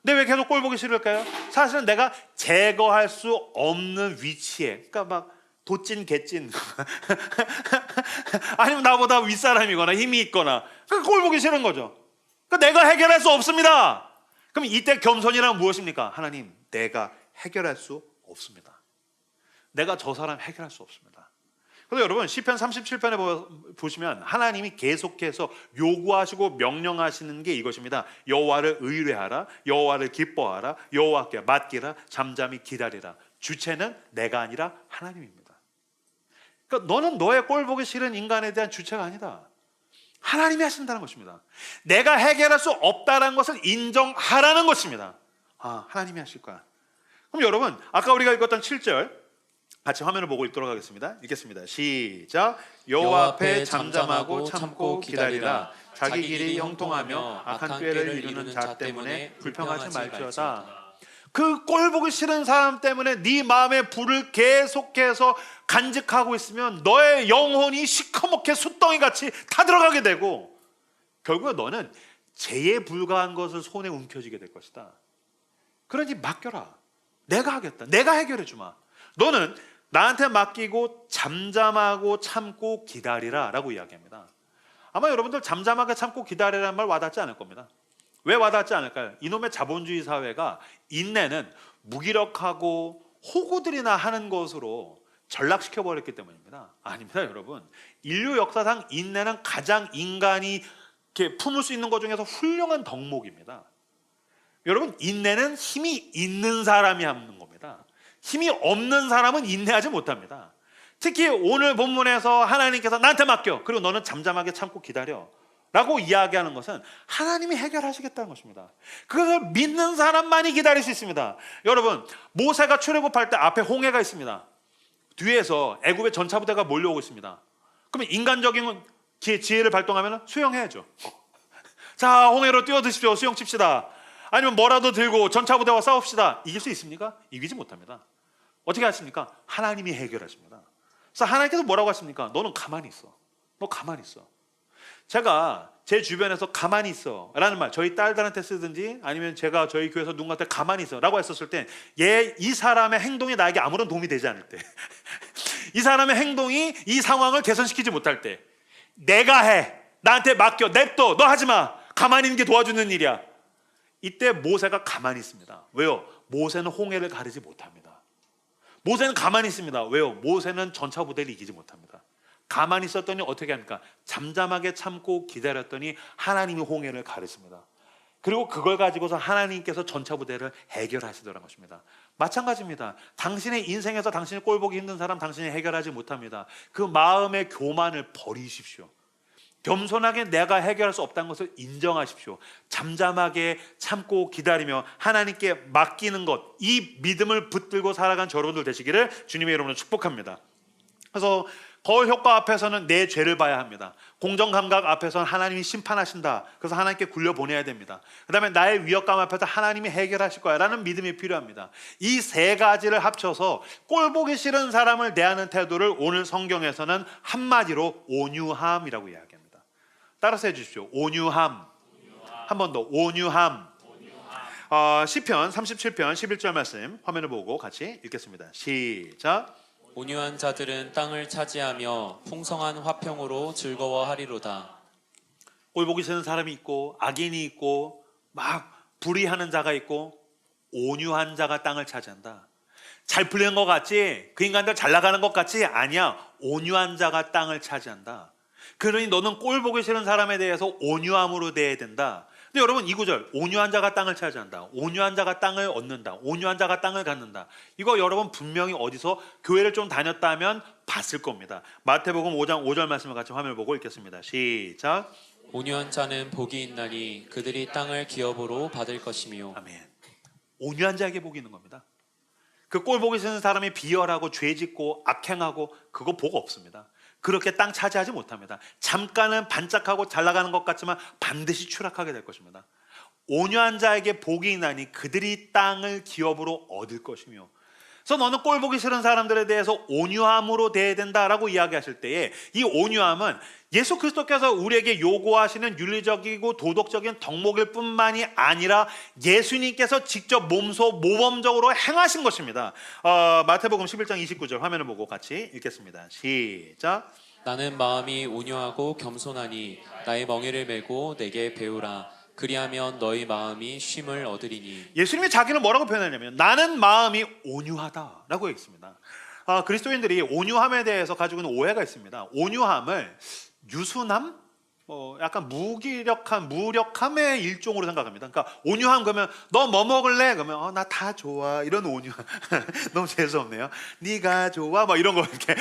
근데 왜 계속 꼴 보기 싫을까요? 사실은 내가 제거할 수 없는 위치에, 그러니까 막 도찐 개찐 아니면 나보다 윗사람이거나 힘이 있거나, 그러니까 꼴 보기 싫은 거죠. 그러니까 내가 해결할 수 없습니다. 그럼 이때 겸손이란 무엇입니까? 하나님, 내가 해결할 수 없습니다. 내가 저 사람 해결할 수 없습니다. 그래서 여러분, 시편 37편에 보시면 하나님이 계속해서 요구하시고 명령하시는 게 이것입니다. 여호와를 의뢰하라, 여호와를 기뻐하라, 여호와께 맡기라, 잠잠히 기다리라. 주체는 내가 아니라 하나님입니다. 그러니까 너는 너의 꼴 보기 싫은 인간에 대한 주체가 아니다. 하나님이 하신다는 것입니다. 내가 해결할 수 없다는 것을 인정하라는 것입니다. 하나님이 하실 거야. 그럼 여러분, 아까 우리가 읽었던 7절 같이 화면을 보고 읽도록 하겠습니다. 읽겠습니다. 시작. 여호와 앞에 잠잠하고 참고 기다리라. 자기 길이 형통하며 악한 꾀를 이루는 자 때문에 불평하지 말지어다. 그 꼴 보기 싫은 사람 때문에 네 마음의 불을 계속해서 간직하고 있으면 너의 영혼이 시커멓게 숯덩이같이 타들어가게 되고, 결국에 너는 죄에 불과한 것을 손에 움켜쥐게 될 것이다. 그러니 맡겨라. 내가 하겠다. 내가 해결해 주마. 너는 나한테 맡기고 잠잠하고 참고 기다리라 라고 이야기합니다. 아마 여러분들 잠잠하게 참고 기다리라는 말 와닿지 않을 겁니다. 왜 와닿지 않을까요? 이놈의 자본주의 사회가 인내는 무기력하고 호구들이나 하는 것으로 전락시켜버렸기 때문입니다. 아닙니다, 여러분. 인류 역사상 인내는 가장 인간이 이렇게 품을 수 있는 것 중에서 훌륭한 덕목입니다. 여러분, 인내는 힘이 있는 사람이 하는 겁니다. 힘이 없는 사람은 인내하지 못합니다. 특히 오늘 본문에서 하나님께서 나한테 맡겨, 그리고 너는 잠잠하게 참고 기다려 라고 이야기하는 것은 하나님이 해결하시겠다는 것입니다. 그것을 믿는 사람만이 기다릴 수 있습니다. 여러분, 모세가 출애굽할 때 앞에 홍해가 있습니다. 뒤에서 애굽의 전차부대가 몰려오고 있습니다. 그러면 인간적인 지혜를 발동하면 수영해야죠. 자, 홍해로 뛰어드십시오. 수영 칩시다. 아니면 뭐라도 들고 전차부대와 싸웁시다. 이길 수 있습니까? 이기지 못합니다. 어떻게 하십니까? 하나님이 해결하십니다. 그래서 하나님께서 뭐라고 하십니까? 너는 가만히 있어. 너 가만히 있어. 제가 제 주변에서 가만히 있어 라는 말, 저희 딸들한테 쓰든지 아니면 제가 저희 교회에서 누군가한테 가만히 있어 라고 했었을 때, 이 사람의 행동이 나에게 아무런 도움이 되지 않을 때, 이 사람의 행동이 이 상황을 개선시키지 못할 때, 내가 해, 나한테 맡겨, 냅둬, 너 하지마, 가만히 있는 게 도와주는 일이야. 이때 모세가 가만히 있습니다. 왜요? 모세는 홍해를 가르지 못합니다. 모세는 가만히 있습니다. 왜요? 모세는 전차 부대를 이기지 못합니다. 가만히 있었더니 어떻게 합니까? 잠잠하게 참고 기다렸더니 하나님이 홍해를 가르칩니다. 그리고 그걸 가지고서 하나님께서 전차 부대를 해결하시더라는 것입니다. 마찬가지입니다. 당신의 인생에서 당신이 꼴보기 힘든 사람 당신이 해결하지 못합니다. 그 마음의 교만을 버리십시오. 겸손하게 내가 해결할 수 없다는 것을 인정하십시오. 잠잠하게 참고 기다리며 하나님께 맡기는 것, 이 믿음을 붙들고 살아간 여러분들 되시기를 주님의 이름으로 축복합니다. 그래서 거울 효과 앞에서는 내 죄를 봐야 합니다. 공정감각 앞에서는 하나님이 심판하신다. 그래서 하나님께 굴려보내야 됩니다. 그 다음에 나의 위협감 앞에서 하나님이 해결하실 거야 라는 믿음이 필요합니다. 이 세 가지를 합쳐서 꼴보기 싫은 사람을 대하는 태도를 오늘 성경에서는 한마디로 온유함이라고 이야기합니다. 따라서 해주십시오. 온유함. 한 번 더. 온유함. 시편 37편 11절 말씀 화면을 보고 같이 읽겠습니다. 시작. 온유한 자들은 땅을 차지하며 풍성한 화평으로 즐거워하리로다. 꼴 보기 싫은 사람이 있고 악인이 있고 막 불의하는 자가 있고 온유한 자가 땅을 차지한다. 잘 풀리는 것 같지? 그 인간들 잘 나가는 것 같지? 아니야. 온유한 자가 땅을 차지한다. 그러니 너는 꼴 보기 싫은 사람에 대해서 온유함으로 대해야 된다. 근데 여러분 이 구절 온유한 자가 땅을 차지한다. 온유한 자가 땅을 얻는다. 온유한 자가 땅을 갖는다. 이거 여러분 분명히 어디서 교회를 좀 다녔다면 봤을 겁니다. 마태복음 5장 5절 말씀을 같이 화면을 보고 읽겠습니다. 시작. 온유한 자는 복이 있나니 그들이 땅을 기업으로 받을 것이며. 아멘. 온유한 자에게 복이 있는 겁니다. 그 꼴 보기 싫은 사람이 비열하고 죄짓고 악행하고 그거 복 없습니다. 그렇게 땅 차지하지 못합니다. 잠깐은 반짝하고 잘 나가는 것 같지만 반드시 추락하게 될 것입니다. 온유한 자에게 복이 있나니 그들이 땅을 기업으로 얻을 것이며. 그래서 너는 꼴 보기 싫은 사람들에 대해서 온유함으로 대해야 된다라고 이야기하실 때에 이 온유함은 예수 그리스도께서 우리에게 요구하시는 윤리적이고 도덕적인 덕목일 뿐만이 아니라 예수님께서 직접 몸소 모범적으로 행하신 것입니다. 마태복음 11장 29절 화면을 보고 같이 읽겠습니다. 시작. 나는 마음이 온유하고 겸손하니 나의 멍에를 메고 내게 배우라. 그리하면 너희 마음이 쉼을 얻으리니. 예수님이 자기를 뭐라고 표현하냐면 나는 마음이 온유하다라고 했습니다. 그리스도인들이 온유함에 대해서 가지고 있는 오해가 있습니다. 온유함을 유순함, 약간 무력함의 일종으로 생각합니다. 그러니까 온유함 그러면 너 뭐 먹을래? 그러면 나 다 좋아. 이런 온유. 너무 재수없네요. 네가 좋아. 뭐 이런 거 이렇게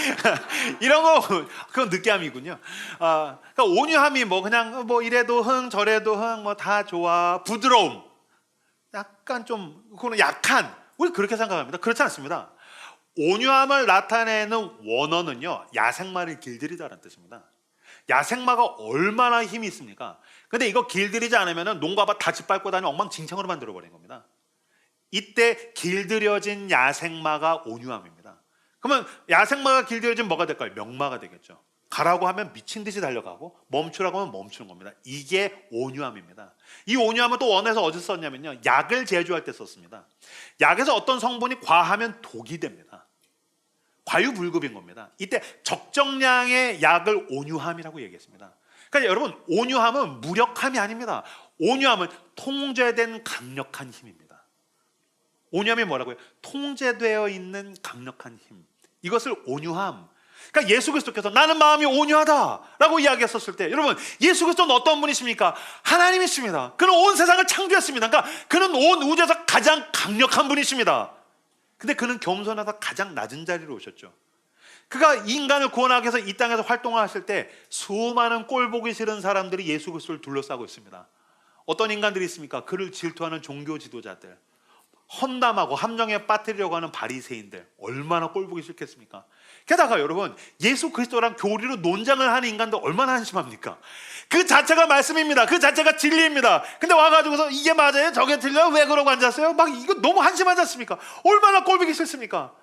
이런 거 그건 느끼함이군요. 그러니까 온유함이 뭐 그냥 뭐 이래도 흥 저래도 흥 뭐 다 좋아. 부드러움. 약간 좀 그거는 약한. 우리 그렇게 생각합니다. 그렇지 않습니다. 온유함을 나타내는 원어는요 야생마를 길들이다라는 뜻입니다. 야생마가 얼마나 힘이 있습니까? 근데 이거 길들이지 않으면 농가밭 다 짓밟고 다니면 엉망진창으로 만들어버린 겁니다. 이때 길들여진 야생마가 온유함입니다. 그러면 야생마가 길들여진 뭐가 될까요? 명마가 되겠죠. 가라고 하면 미친 듯이 달려가고 멈추라고 하면 멈추는 겁니다. 이게 온유함입니다. 이 온유함은 또 원어에서 어디서 썼냐면요 약을 제조할 때 썼습니다. 약에서 어떤 성분이 과하면 독이 됩니다. 과유불급인 겁니다. 이때 적정량의 약을 온유함이라고 얘기했습니다. 그러니까 여러분 온유함은 무력함이 아닙니다. 온유함은 통제된 강력한 힘입니다. 온유함이 뭐라고요? 통제되어 있는 강력한 힘. 이것을 온유함. 그러니까 예수 그리스도께서 나는 마음이 온유하다라고 이야기했었을 때 여러분 예수 그리스도는 어떤 분이십니까? 하나님이십니다. 그는 온 세상을 창조했습니다. 그러니까 그는 온 우주에서 가장 강력한 분이십니다. 근데 그는 겸손하다 가장 낮은 자리로 오셨죠. 그가 인간을 구원하기 위해서 이 땅에서 활동하실 때 수많은 꼴 보기 싫은 사람들이 예수 그리스도를 둘러싸고 있습니다. 어떤 인간들이 있습니까? 그를 질투하는 종교 지도자들, 험담하고 함정에 빠뜨리려고 하는 바리새인들, 얼마나 꼴 보기 싫겠습니까? 게다가 여러분 예수 그리스도랑 교리로 논쟁을 하는 인간들 얼마나 한심합니까? 그 자체가 말씀입니다. 그 자체가 진리입니다. 근데 와가지고서 이게 맞아요? 저게 틀려요? 왜 그러고 앉았어요? 막 이거 너무 한심하지 않습니까? 얼마나 꼴 보기 싫습니까?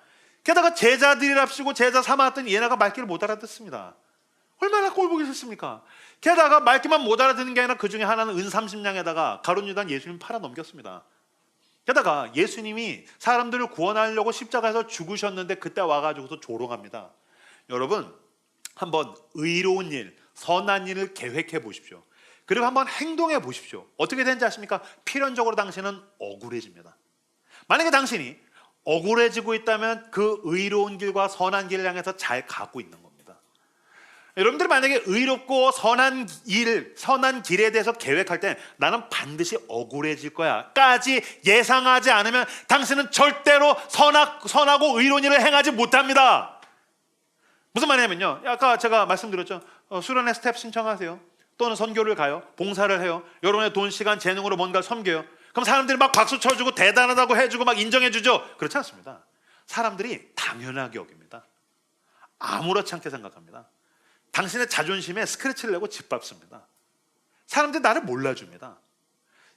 게다가 제자들이랍시고 제자 삼았더니 얘네가 말귀를 못 알아듣습니다. 얼마나 꼴 보기 싫습니까? 게다가 말귀만 못 알아듣는 게 아니라 그 중에 하나는 은 30냥에다가 가룟 유다는 예수님 팔아 넘겼습니다. 게다가 예수님이 사람들을 구원하려고 십자가에서 죽으셨는데 그때 와가지고서 조롱합니다. 여러분 한번 의로운 일, 선한 일을 계획해 보십시오. 그리고 한번 행동해 보십시오. 어떻게 되는지 아십니까? 필연적으로 당신은 억울해집니다. 만약에 당신이 억울해지고 있다면 그 의로운 길과 선한 길을 향해서 잘 가고 있는 겁니다. 여러분들이 만약에 의롭고 선한 일, 선한 길에 대해서 계획할 때 나는 반드시 억울해질 거야 까지 예상하지 않으면 당신은 절대로 선하고 의로운 일을 행하지 못합니다. 무슨 말이냐면요 아까 제가 말씀드렸죠. 수련회 스텝 신청하세요. 또는 선교를 가요. 봉사를 해요. 여러분의 돈, 시간, 재능으로 뭔가를 섬겨요. 그럼 사람들이 막 박수 쳐주고 대단하다고 해주고 막 인정해주죠. 그렇지 않습니다. 사람들이 당연하게 여깁니다. 아무렇지 않게 생각합니다. 당신의 자존심에 스크래치를 내고 짓밟습니다. 사람들이 나를 몰라줍니다.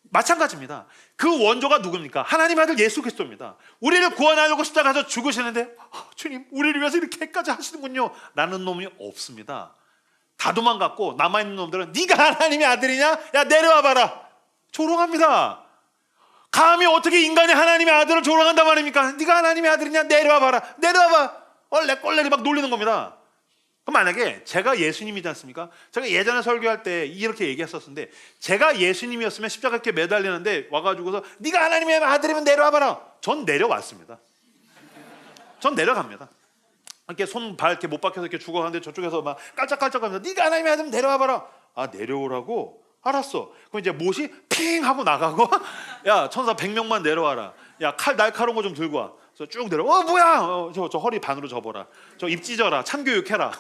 마찬가지입니다. 그 원조가 누굽니까? 하나님의 아들 예수 그리스도입니다. 우리를 구원하려고 십자가에서 죽으시는데 주님 우리를 위해서 이렇게까지 하시는군요 라는 놈이 없습니다. 다 도망갔고 남아있는 놈들은 네가 하나님의 아들이냐? 야 내려와 봐라. 조롱합니다. 감히 어떻게 인간이 하나님의 아들을 조롱한단 말입니까? 네가 하나님의 아들이냐? 내려와 봐라. 내려와 봐. 얼레꼴레리 막 놀리는 겁니다. 그럼 만약에 제가 예수님이지 않습니까? 제가 예전에 설교할 때 이렇게 얘기했었는데, 제가 예수님이었으면 십자가 이렇게 매달리는데 와가지고서 네가 하나님의 아들이면 내려와봐라. 전 내려왔습니다. 전 내려갑니다. 이렇게 손 발 이렇게 못 박혀서 이렇게 죽어가는데 저쪽에서 막 깔짝깔짝하면서 네가 하나님의 아들이면 내려와봐라. 아, 내려오라고? 알았어. 그럼 이제 못이 핑 하고 나가고 야, 천사 100명만 내려와라. 야, 날카로운 거 좀 들고 와. 그래서 쭉 내려. 뭐야? 저 허리 반으로 접어라. 저 입 찢어라. 참교육해라.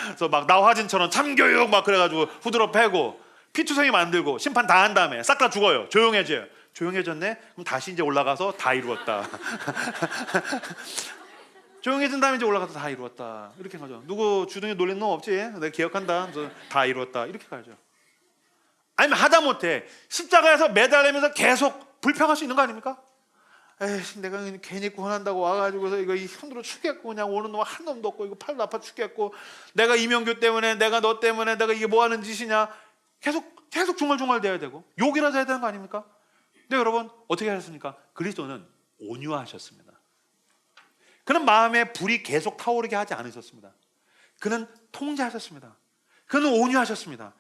그래서 막 나화진처럼 참교육 막 그래가지고 후드로 패고 피투성이 만들고 심판 다 한 다음에 싹 다 죽어요. 조용해져요. 조용해졌네? 그럼 다시 이제 올라가서 다 이루었다. 조용해진 다음에 이제 올라가서 다 이루었다. 이렇게 가죠. 누구 주둥이 놀린 놈 없지? 내가 기억한다. 다 이루었다. 이렇게 가죠. 아니면 하다못해 십자가에서 매달리면서 계속 불평할 수 있는 거 아닙니까? 에이, 내가 괜히 구원한다고 와가지고서 이거 힘들어 죽겠고, 그냥 오는 놈 한 놈도 없고, 이거 팔도 아파 죽겠고, 내가 이명규 때문에, 내가 너 때문에, 내가 이게 뭐 하는 짓이냐, 계속 중얼중얼 대야 되고 욕이라도 해야 되는 거 아닙니까? 근데 여러분 어떻게 하셨습니까? 그리스도는 온유하셨습니다. 그는 마음에 불이 계속 타오르게 하지 않으셨습니다. 그는 통제하셨습니다. 그는 온유하셨습니다.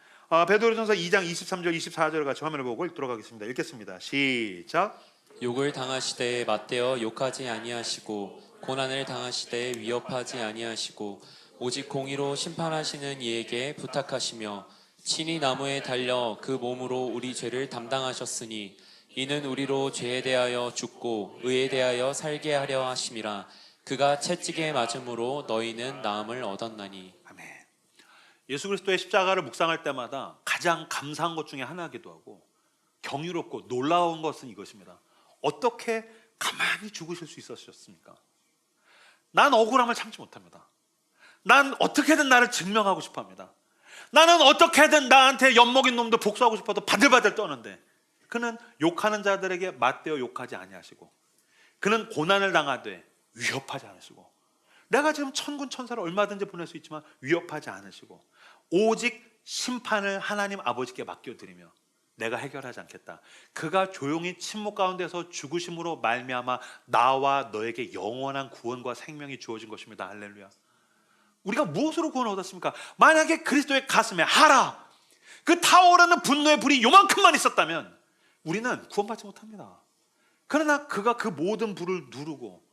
베드로전서 2장 23절 24절을 같이 화면을 보고 읽도록 하겠습니다. 읽겠습니다. 시작. 욕을 당하시되 맞대어 욕하지 아니하시고 고난을 당하시되 위협하지 아니하시고 오직 공의로 심판하시는 이에게 부탁하시며 친히 나무에 달려 그 몸으로 우리 죄를 담당하셨으니 이는 우리로 죄에 대하여 죽고 의에 대하여 살게 하려 하심이라. 그가 채찍에 맞음으로 너희는 나음을 얻었나니. 아멘. 예수 그리스도의 십자가를 묵상할 때마다 가장 감사한 것 중에 하나이기도 하고 경이롭고 놀라운 것은 이것입니다. 어떻게 가만히 죽으실 수 있으셨습니까? 난 억울함을 참지 못합니다. 난 어떻게든 나를 증명하고 싶어합니다. 나는 어떻게든 나한테 엿먹인 놈도 복수하고 싶어도 바들바들 떠는데 그는 욕하는 자들에게 맞대어 욕하지 아니하시고 그는 고난을 당하되 위협하지 않으시고 내가 지금 천군 천사를 얼마든지 보낼 수 있지만 위협하지 않으시고 오직 심판을 하나님 아버지께 맡겨드리며 내가 해결하지 않겠다. 그가 조용히 침묵 가운데서 죽으심으로 말미암아 나와 너에게 영원한 구원과 생명이 주어진 것입니다. 할렐루야. 우리가 무엇으로 구원을 얻었습니까? 만약에 그리스도의 가슴에 하라 그 타오르는 분노의 불이 요만큼만 있었다면 우리는 구원받지 못합니다. 그러나 그가 그 모든 불을 누르고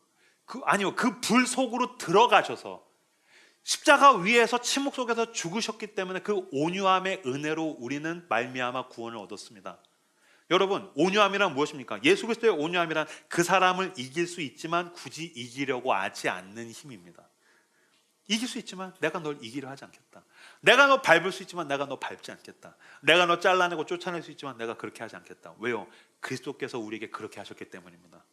그 불 속으로 들어가셔서 십자가 위에서 침묵 속에서 죽으셨기 때문에 그 온유함의 은혜로 우리는 말미암아 구원을 얻었습니다. 여러분, 온유함이란 무엇입니까? 예수 그리스도의 온유함이란 그 사람을 이길 수 있지만 굳이 이기려고 하지 않는 힘입니다. 이길 수 있지만 내가 널 이기려 하지 않겠다. 내가 너 밟을 수 있지만 내가 너 밟지 않겠다. 내가 너 잘라내고 쫓아낼 수 있지만 내가 그렇게 하지 않겠다. 왜요? 그리스도께서 우리에게 그렇게 하셨기 때문입니다.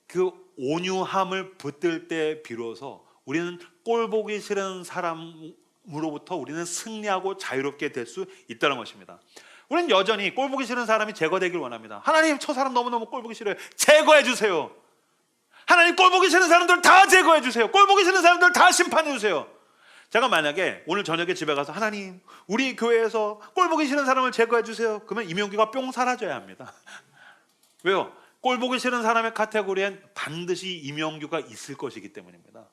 그 온유함을 붙들 때 비로소 우리는 꼴보기 싫은 사람으로부터 우리는 승리하고 자유롭게 될 수 있다는 것입니다. 우리는 여전히 꼴보기 싫은 사람이 제거되길 원합니다. 하나님, 저 사람 너무너무 꼴보기 싫어요. 제거해 주세요. 하나님, 꼴보기 싫은 사람들 다 제거해 주세요. 꼴보기 싫은 사람들 다 심판해 주세요. 제가 만약에 오늘 저녁에 집에 가서 하나님, 우리 교회에서 꼴보기 싫은 사람을 제거해 주세요. 그러면 이명규가 뿅 사라져야 합니다. 왜요? 꼴보기 싫은 사람의 카테고리엔 반드시 이명규가 있을 것이기 때문입니다.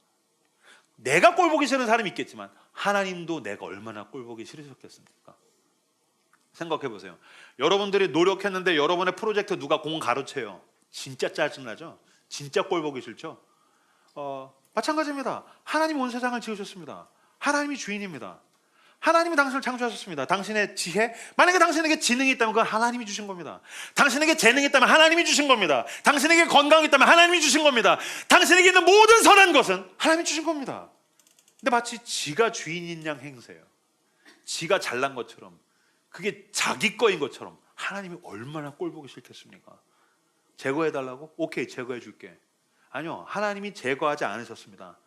내가 꼴보기 싫은 사람이 있겠지만 하나님도 내가 얼마나 꼴보기 싫으셨겠습니까? 생각해 보세요. 여러분들이 노력했는데 여러분의 프로젝트 누가 공 가로채요. 진짜 짜증나죠? 진짜 꼴보기 싫죠? 마찬가지입니다. 하나님 온 세상을 지으셨습니다. 하나님이 주인입니다. 하나님이 당신을 창조하셨습니다. 당신의 지혜, 만약에 당신에게 지능이 있다면 그건 하나님이 주신 겁니다. 당신에게 재능이 있다면 하나님이 주신 겁니다. 당신에게 건강이 있다면 하나님이 주신 겁니다. 당신에게 있는 모든 선한 것은 하나님이 주신 겁니다. 근데 마치 지가 주인인 양 행세해요. 지가 잘난 것처럼, 그게 자기 거인 것처럼 하나님이 얼마나 꼴보기 싫겠습니까? 제거해달라고? 오케이, 제거해줄게. 아니요, 하나님이 제거하지 않으셨습니다.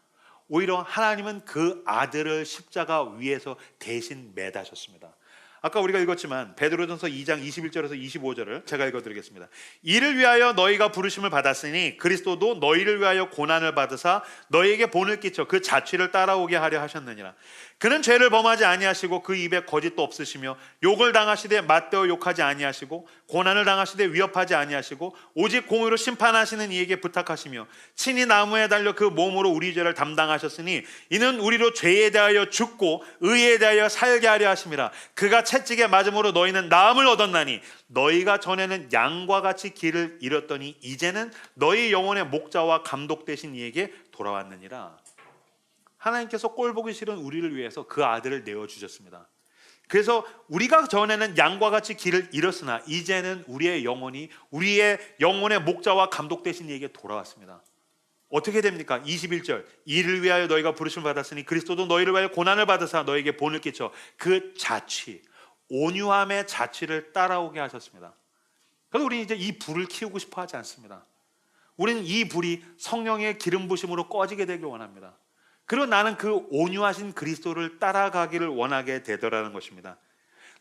오히려 하나님은 그 아들을 십자가 위에서 대신 매다셨습니다. 아까 우리가 읽었지만 베드로전서 2장 21절에서 25절을 제가 읽어드리겠습니다. 이를 위하여 너희가 부르심을 받았으니 그리스도도 너희를 위하여 고난을 받으사 너희에게 본을 끼쳐 그 자취를 따라오게 하려 하셨느니라. 그는 죄를 범하지 아니하시고 그 입에 거짓도 없으시며 욕을 당하시되 맞대어 욕하지 아니하시고 고난을 당하시되 위협하지 아니하시고 오직 공의로 심판하시는 이에게 부탁하시며 친히 나무에 달려 그 몸으로 우리 죄를 담당하셨으니 이는 우리로 죄에 대하여 죽고 의에 대하여 살게 하려 하심이라. 그가 채찍에 맞음으로 너희는 나음을 얻었나니 너희가 전에는 양과 같이 길을 잃었더니 이제는 너희 영혼의 목자와 감독 되신 이에게 돌아왔느니라. 하나님께서 꼴보기 싫은 우리를 위해서 그 아들을 내어주셨습니다. 그래서 우리가 전에는 양과 같이 길을 잃었으나 이제는 우리의 영혼의 목자와 감독 되신 이에게 돌아왔습니다. 어떻게 됩니까? 21절 이를 위하여 너희가 부르심을 받았으니 그리스도도 너희를 위하여 고난을 받으사 너에게 본을 끼쳐 그 자취 온유함의 자취를 따라오게 하셨습니다. 그래서 우리는 이제 이 불을 키우고 싶어 하지 않습니다. 우리는 이 불이 성령의 기름 부심으로 꺼지게 되길 원합니다. 그리고 나는 그 온유하신 그리스도를 따라가기를 원하게 되더라는 것입니다.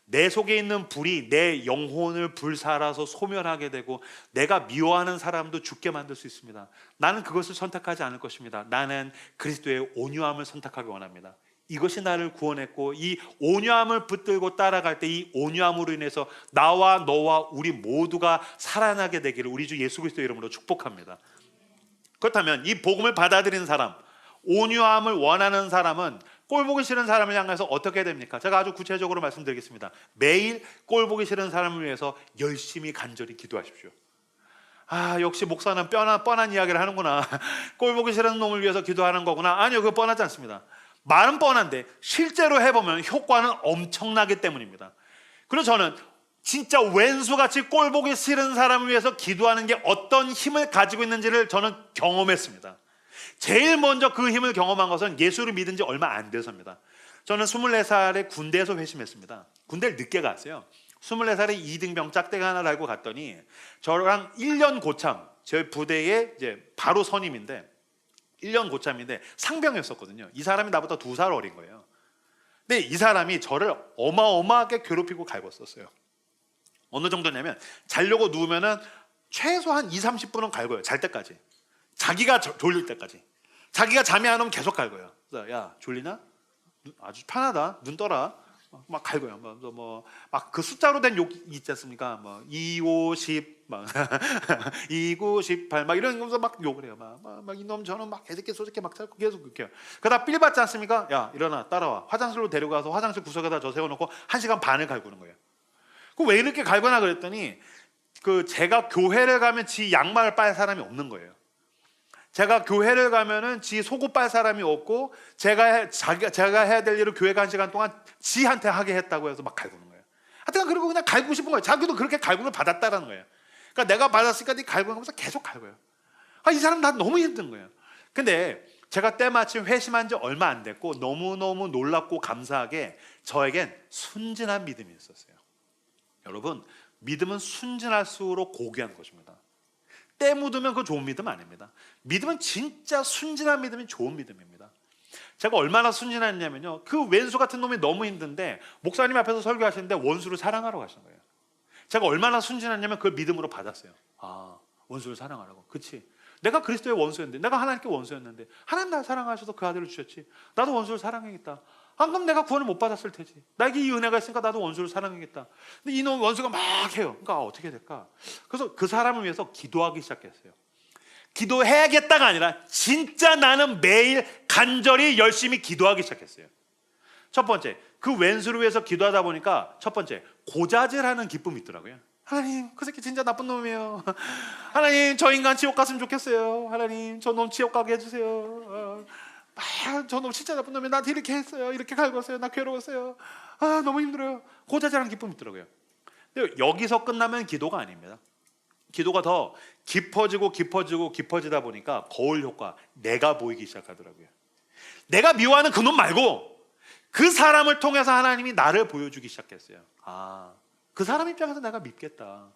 내 속에 있는 불이 내 영혼을 불살아서 소멸하게 되고 내가 미워하는 사람도 죽게 만들 수 있습니다. 나는 그것을 선택하지 않을 것입니다. 나는 그리스도의 온유함을 선택하기 원합니다. 이것이 나를 구원했고 이 온유함을 붙들고 따라갈 때 이 온유함으로 인해서 나와 너와 우리 모두가 살아나게 되기를 우리 주 예수 그리스도의 이름으로 축복합니다. 그렇다면 이 복음을 받아들이는 사람, 온유함을 원하는 사람은 꼴보기 싫은 사람을 향해서 어떻게 됩니까? 제가 아주 구체적으로 말씀드리겠습니다. 매일 꼴보기 싫은 사람을 위해서 열심히 간절히 기도하십시오. 역시 목사는 뻔한 이야기를 하는구나. 꼴보기 싫은 놈을 위해서 기도하는 거구나. 아니요, 그거 뻔하지 않습니다. 말은 뻔한데 실제로 해보면 효과는 엄청나기 때문입니다. 그래서 저는 진짜 왼수같이 꼴보기 싫은 사람을 위해서 기도하는 게 어떤 힘을 가지고 있는지를 저는 경험했습니다. 제일 먼저 그 힘을 경험한 것은 예수를 믿은 지 얼마 안 돼서입니다. 저는 24살에 군대에서 회심했습니다. 군대를 늦게 갔어요. 24살에 2등병 짝대기 하나 달고 갔더니 저랑 1년 고참, 저희 부대의 이제 바로 선임인데 1년 고참인데 상병이었었거든요. 이 사람이 나보다 2살 어린 거예요. 근데 이 사람이 저를 어마어마하게 괴롭히고 갈궜었어요. 어느 정도냐면 자려고 누우면은 최소한 2-30분은 갈궈요. 잘 때까지. 자기가 졸릴 때까지. 자기가 잠이 안 오면 계속 갈궈요. 그래서 야, 졸리나? 아주 편하다. 눈 떠라. 막 갈궈요. 막 그 숫자로 된 욕 있지 않습니까? 뭐 2, 5, 10, 막 2, 9, 18, 막 이런 거면서 막 욕을 해요. 막 이놈 저놈 막 애새끼 소새끼 막 계속 그렇게 해요. 그러다 삘 받지 않습니까? 야, 일어나, 따라와. 화장실로 데려가서 화장실 구석에다 저 세워놓고 1시간 반을 갈구는 거예요. 그 왜 이렇게 갈거나 그랬더니 제가 교회를 가면 지 양말을 빨 사람이 없는 거예요. 제가 교회를 가면은 지 속옷 빨 사람이 없고 제가 해야 될 일을 교회가 1시간 동안 지한테 하게 했다고 해서 막 갈구는 거예요. 하여튼 그리고 그냥 갈구고 싶은 거예요. 자기도 그렇게 갈굼을 받았다라는 거예요. 그러니까 내가 받았으니까 네 갈구하면서 계속 갈궈요. 이 사람 나 너무 힘든 거예요. 근데 제가 때마침 회심한 지 얼마 안 됐고 너무너무 놀랍고 감사하게 저에겐 순진한 믿음이 있었어요. 여러분, 믿음은 순진할수록 고귀한 것입니다. 때 묻으면 그거 좋은 믿음 아닙니다. 믿음은 진짜 순진한 믿음이 좋은 믿음입니다. 제가 얼마나 순진했냐면요, 그 왼수 같은 놈이 너무 힘든데 목사님 앞에서 설교하시는데 원수를 사랑하라고 하시는 거예요. 제가 얼마나 순진했냐면 그걸 믿음으로 받았어요. 원수를 사랑하라고. 그치? 내가 그리스도의 원수였는데, 내가 하나님께 원수였는데 하나님 나 사랑하셔서 그 아들을 주셨지. 나도 원수를 사랑하겠다. 그럼 내가 구원을 못 받았을 테지. 나에게 이 은혜가 있으니까 나도 원수를 사랑하겠다. 근데 이놈 원수가 막 해요. 그러니까 어떻게 될까? 그래서 그 사람을 위해서 기도하기 시작했어요. 기도해야겠다가 아니라 진짜 나는 매일 간절히 열심히 기도하기 시작했어요. 첫 번째, 그 왼수를 위해서 기도하다 보니까 첫 번째, 고자질하는 기쁨이 있더라고요. 하나님, 그 새끼 진짜 나쁜 놈이에요. 하나님, 저 인간 지옥 갔으면 좋겠어요. 하나님, 저 놈 지옥 가게 해주세요. 저놈 진짜 나쁜 놈이 나한테 이렇게 했어요. 이렇게 갈궜어요. 나 괴로웠어요. 너무 힘들어요. 고자질하는 기쁨이 있더라고요. 근데 여기서 끝나면 기도가 아닙니다. 기도가 더 깊어지다 보니까 거울 효과, 내가 보이기 시작하더라고요. 내가 미워하는 그놈 말고 그 사람을 통해서 하나님이 나를 보여주기 시작했어요. 그 사람 입장에서 내가 밉겠다.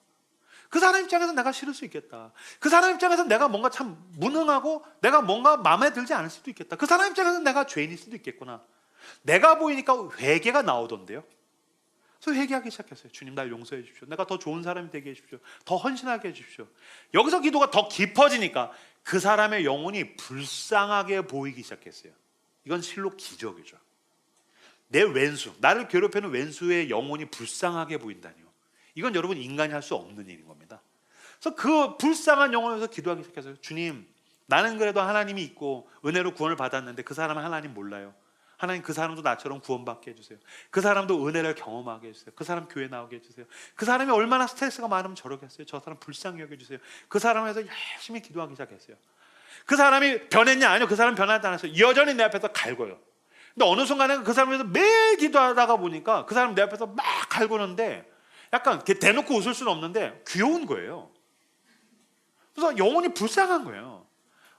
그 사람 입장에서 내가 싫을 수 있겠다. 그 사람 입장에서 내가 뭔가 참 무능하고 내가 뭔가 마음에 들지 않을 수도 있겠다. 그 사람 입장에서 내가 죄인일 수도 있겠구나. 내가 보이니까 회개가 나오던데요. 그래서 회개하기 시작했어요. 주님, 날 용서해 주십시오. 내가 더 좋은 사람이 되게 해 주십시오. 더 헌신하게 해 주십시오. 여기서 기도가 더 깊어지니까 그 사람의 영혼이 불쌍하게 보이기 시작했어요. 이건 실로 기적이죠. 내 왼수, 나를 괴롭히는 왼수의 영혼이 불쌍하게 보인다니요. 이건 여러분 인간이 할 수 없는 일인 겁니다. 그래서 그 불쌍한 영혼에서 기도하기 시작했어요. 주님, 나는 그래도 하나님이 있고 은혜로 구원을 받았는데 그 사람은 하나님 몰라요. 하나님, 그 사람도 나처럼 구원받게 해주세요. 그 사람도 은혜를 경험하게 해주세요. 그 사람 교회 나오게 해주세요. 그 사람이 얼마나 스트레스가 많으면 저러겠어요. 저 사람 불쌍히 여겨주세요. 그 사람에서 열심히 기도하기 시작했어요. 그 사람이 변했냐? 아니요, 그 사람 변하지 않았어요. 여전히 내 앞에서 갈궈요. 근데 어느 순간에 그 사람에서 매일 기도하다가 보니까 그 사람 내 앞에서 막 갈구는데 약간 대놓고 웃을 수는 없는데 귀여운 거예요. 그래서 영혼이 불쌍한 거예요.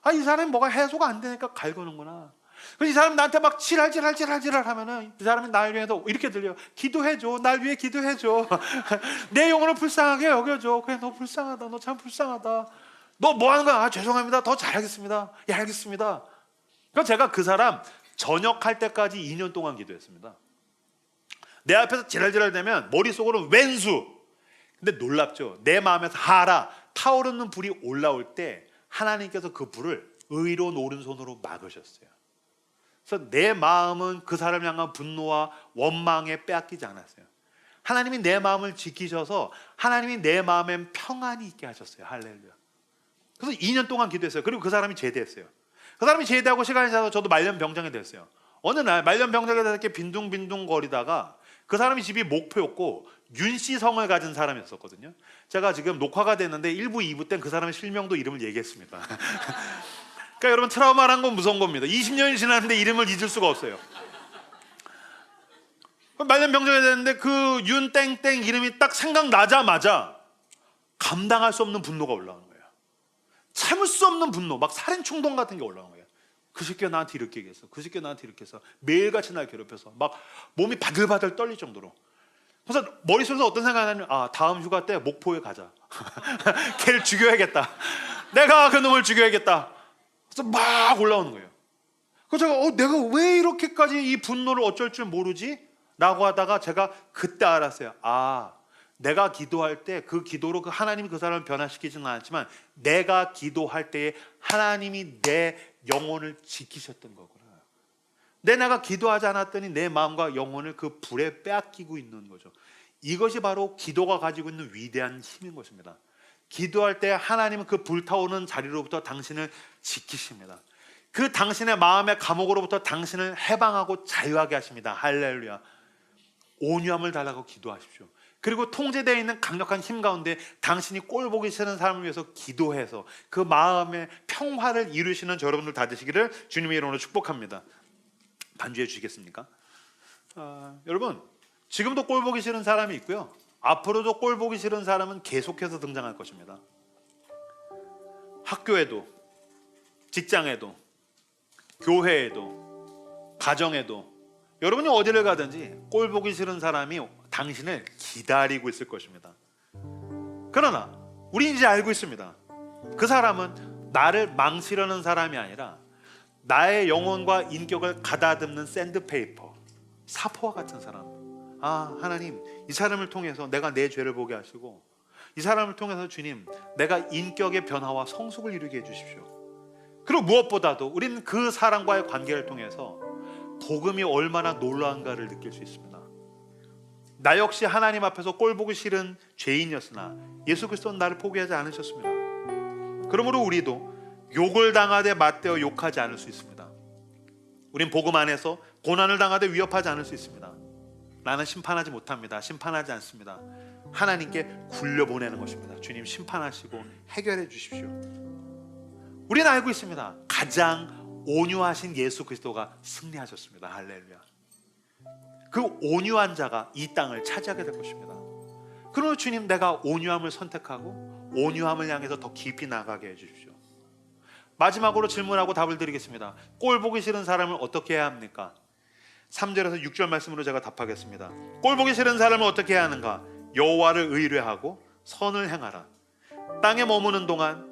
아, 이 사람이 뭐가 해소가 안 되니까 갈구는구나. 그래서 이 사람이 나한테 막 지랄 하면은 이 사람이 날 위해서 이렇게 들려요. 기도해줘. 날 위해 기도해줘. 내 영혼을 불쌍하게 여겨줘. 그래, 너 불쌍하다. 너 참 불쌍하다. 너 뭐 하는 거야? 아, 죄송합니다. 더 잘하겠습니다. 예, 알겠습니다. 그래서 제가 그 사람 전역할 때까지 2년 동안 기도했습니다. 내 앞에서 지랄대면 머릿속으로 왼수. 근데 놀랍죠. 내 마음에서 하라, 타오르는 불이 올라올 때 하나님께서 그 불을 의로운 오른손으로 막으셨어요. 그래서 내 마음은 그 사람을 향한 분노와 원망에 빼앗기지 않았어요. 하나님이 내 마음을 지키셔서 하나님이 내 마음엔 평안이 있게 하셨어요. 할렐루야. 그래서 2년 동안 기도했어요. 그리고 그 사람이 제대했어요. 그 사람이 제대하고 시간이 지나서 저도 말년병장이 됐어요. 어느 날 말년병장이 돼서 이렇게 빈둥빈둥 거리다가 그 사람이 집이 목포였고 윤씨성을 가진 사람이었거든요. 제가 지금 녹화가 됐는데 1부, 2부 땐 그 사람의 실명도 이름을 얘기했습니다. 그러니까 여러분, 트라우마란 건 무서운 겁니다. 20년이 지났는데 이름을 잊을 수가 없어요. 말년병장이 됐는데 그 윤땡땡 이름이 딱 생각나자마자 감당할 수 없는 분노가 올라오는 거예요. 참을 수 없는 분노, 막 살인 충동 같은 게 올라오는 거예요. 그 새끼가 나한테 이렇게 얘기했어. 그 새끼가 나한테 이렇게 해서 매일같이 날 괴롭혀서 막 몸이 바들바들 떨릴 정도로. 그래서 머릿속에서 어떤 생각이 나냐면, 아, 다음 휴가 때 목포에 가자. 걔를 죽여야겠다. 내가 그 놈을 죽여야겠다. 그래서 막 올라오는 거예요. 그래서 제가 내가 왜 이렇게까지 이 분노를 어쩔 줄 모르지? 라고 하다가 제가 그때 알았어요. 아, 내가 기도할 때 그 기도로 그 하나님이 그 사람을 변화시키지는 않았지만 내가 기도할 때에 하나님이 내 영혼을 지키셨던 거구나. 내가 기도하지 않았더니 내 마음과 영혼을 그 불에 빼앗기고 있는 거죠. 이것이 바로 기도가 가지고 있는 위대한 힘인 것입니다. 기도할 때 하나님은 그 불타오르는 자리로부터 당신을 지키십니다. 그 당신의 마음의 감옥으로부터 당신을 해방하고 자유하게 하십니다. 할렐루야. 온유함을 달라고 기도하십시오. 그리고 통제되어 있는 강력한 힘 가운데 당신이 꼴 보기 싫은 사람을 위해서 기도해서 그 마음의 평화를 이루시는 여러분들 다 되시기를 주님의 이름으로 축복합니다. 반주해 주시겠습니까? 여러분, 지금도 꼴 보기 싫은 사람이 있고요. 앞으로도 꼴 보기 싫은 사람은 계속해서 등장할 것입니다. 학교에도, 직장에도, 교회에도, 가정에도, 여러분이 어디를 가든지 꼴 보기 싫은 사람이 당신을 기다리고 있을 것입니다. 그러나 우리 이제 알고 있습니다. 그 사람은 나를 망치려는 사람이 아니라 나의 영혼과 인격을 가다듬는 샌드페이퍼, 사포와 같은 사람. 아, 하나님, 이 사람을 통해서 내가 내 죄를 보게 하시고 이 사람을 통해서 주님, 내가 인격의 변화와 성숙을 이루게 해주십시오. 그리고 무엇보다도 우리는 그 사람과의 관계를 통해서 복음이 얼마나 놀라운가를 느낄 수 있습니다. 나 역시 하나님 앞에서 꼴보기 싫은 죄인이었으나 예수 그리스도는 나를 포기하지 않으셨습니다. 그러므로 우리도 욕을 당하되 맞대어 욕하지 않을 수 있습니다. 우린 복음 안에서 고난을 당하되 위협하지 않을 수 있습니다. 나는 심판하지 못합니다. 심판하지 않습니다. 하나님께 굴려보내는 것입니다. 주님, 심판하시고 해결해 주십시오. 우리는 알고 있습니다. 가장 온유하신 예수 그리스도가 승리하셨습니다. 할렐루야. 그 온유한 자가 이 땅을 차지하게 될 것입니다. 그러므로 주님, 내가 온유함을 선택하고 온유함을 향해서 더 깊이 나가게 해주십시오. 마지막으로 질문하고 답을 드리겠습니다. 꼴 보기 싫은 사람을 어떻게 해야 합니까? 3절에서 6절 말씀으로 제가 답하겠습니다. 꼴 보기 싫은 사람을 어떻게 해야 하는가? 여호와를 의뢰하고 선을 행하라. 땅에 머무는 동안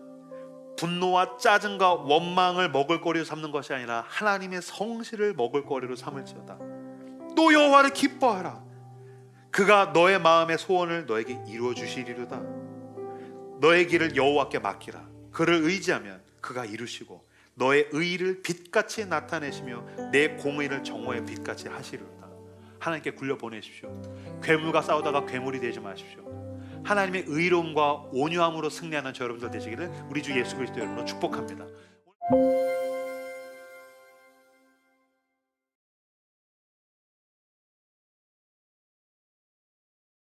분노와 짜증과 원망을 먹을거리로 삼는 것이 아니라 하나님의 성실을 먹을거리로 삼을지어다. 또 여호와를 기뻐하라. 그가 너의 마음의 소원을 너에게 이루어 주시리로다. 너의 길을 여호와께 맡기라. 그를 의지하면 그가 이루시고 너의 의를 빛같이 나타내시며 내 공의를 정오의 빛같이 하시리로다. 하나님께 굴려 보내십시오. 괴물과 싸우다가 괴물이 되지 마십시오. 하나님의 의로움과 온유함으로 승리하는 저 여러분들 되시기를 우리 주 예수 그리스도 이름으로 축복합니다.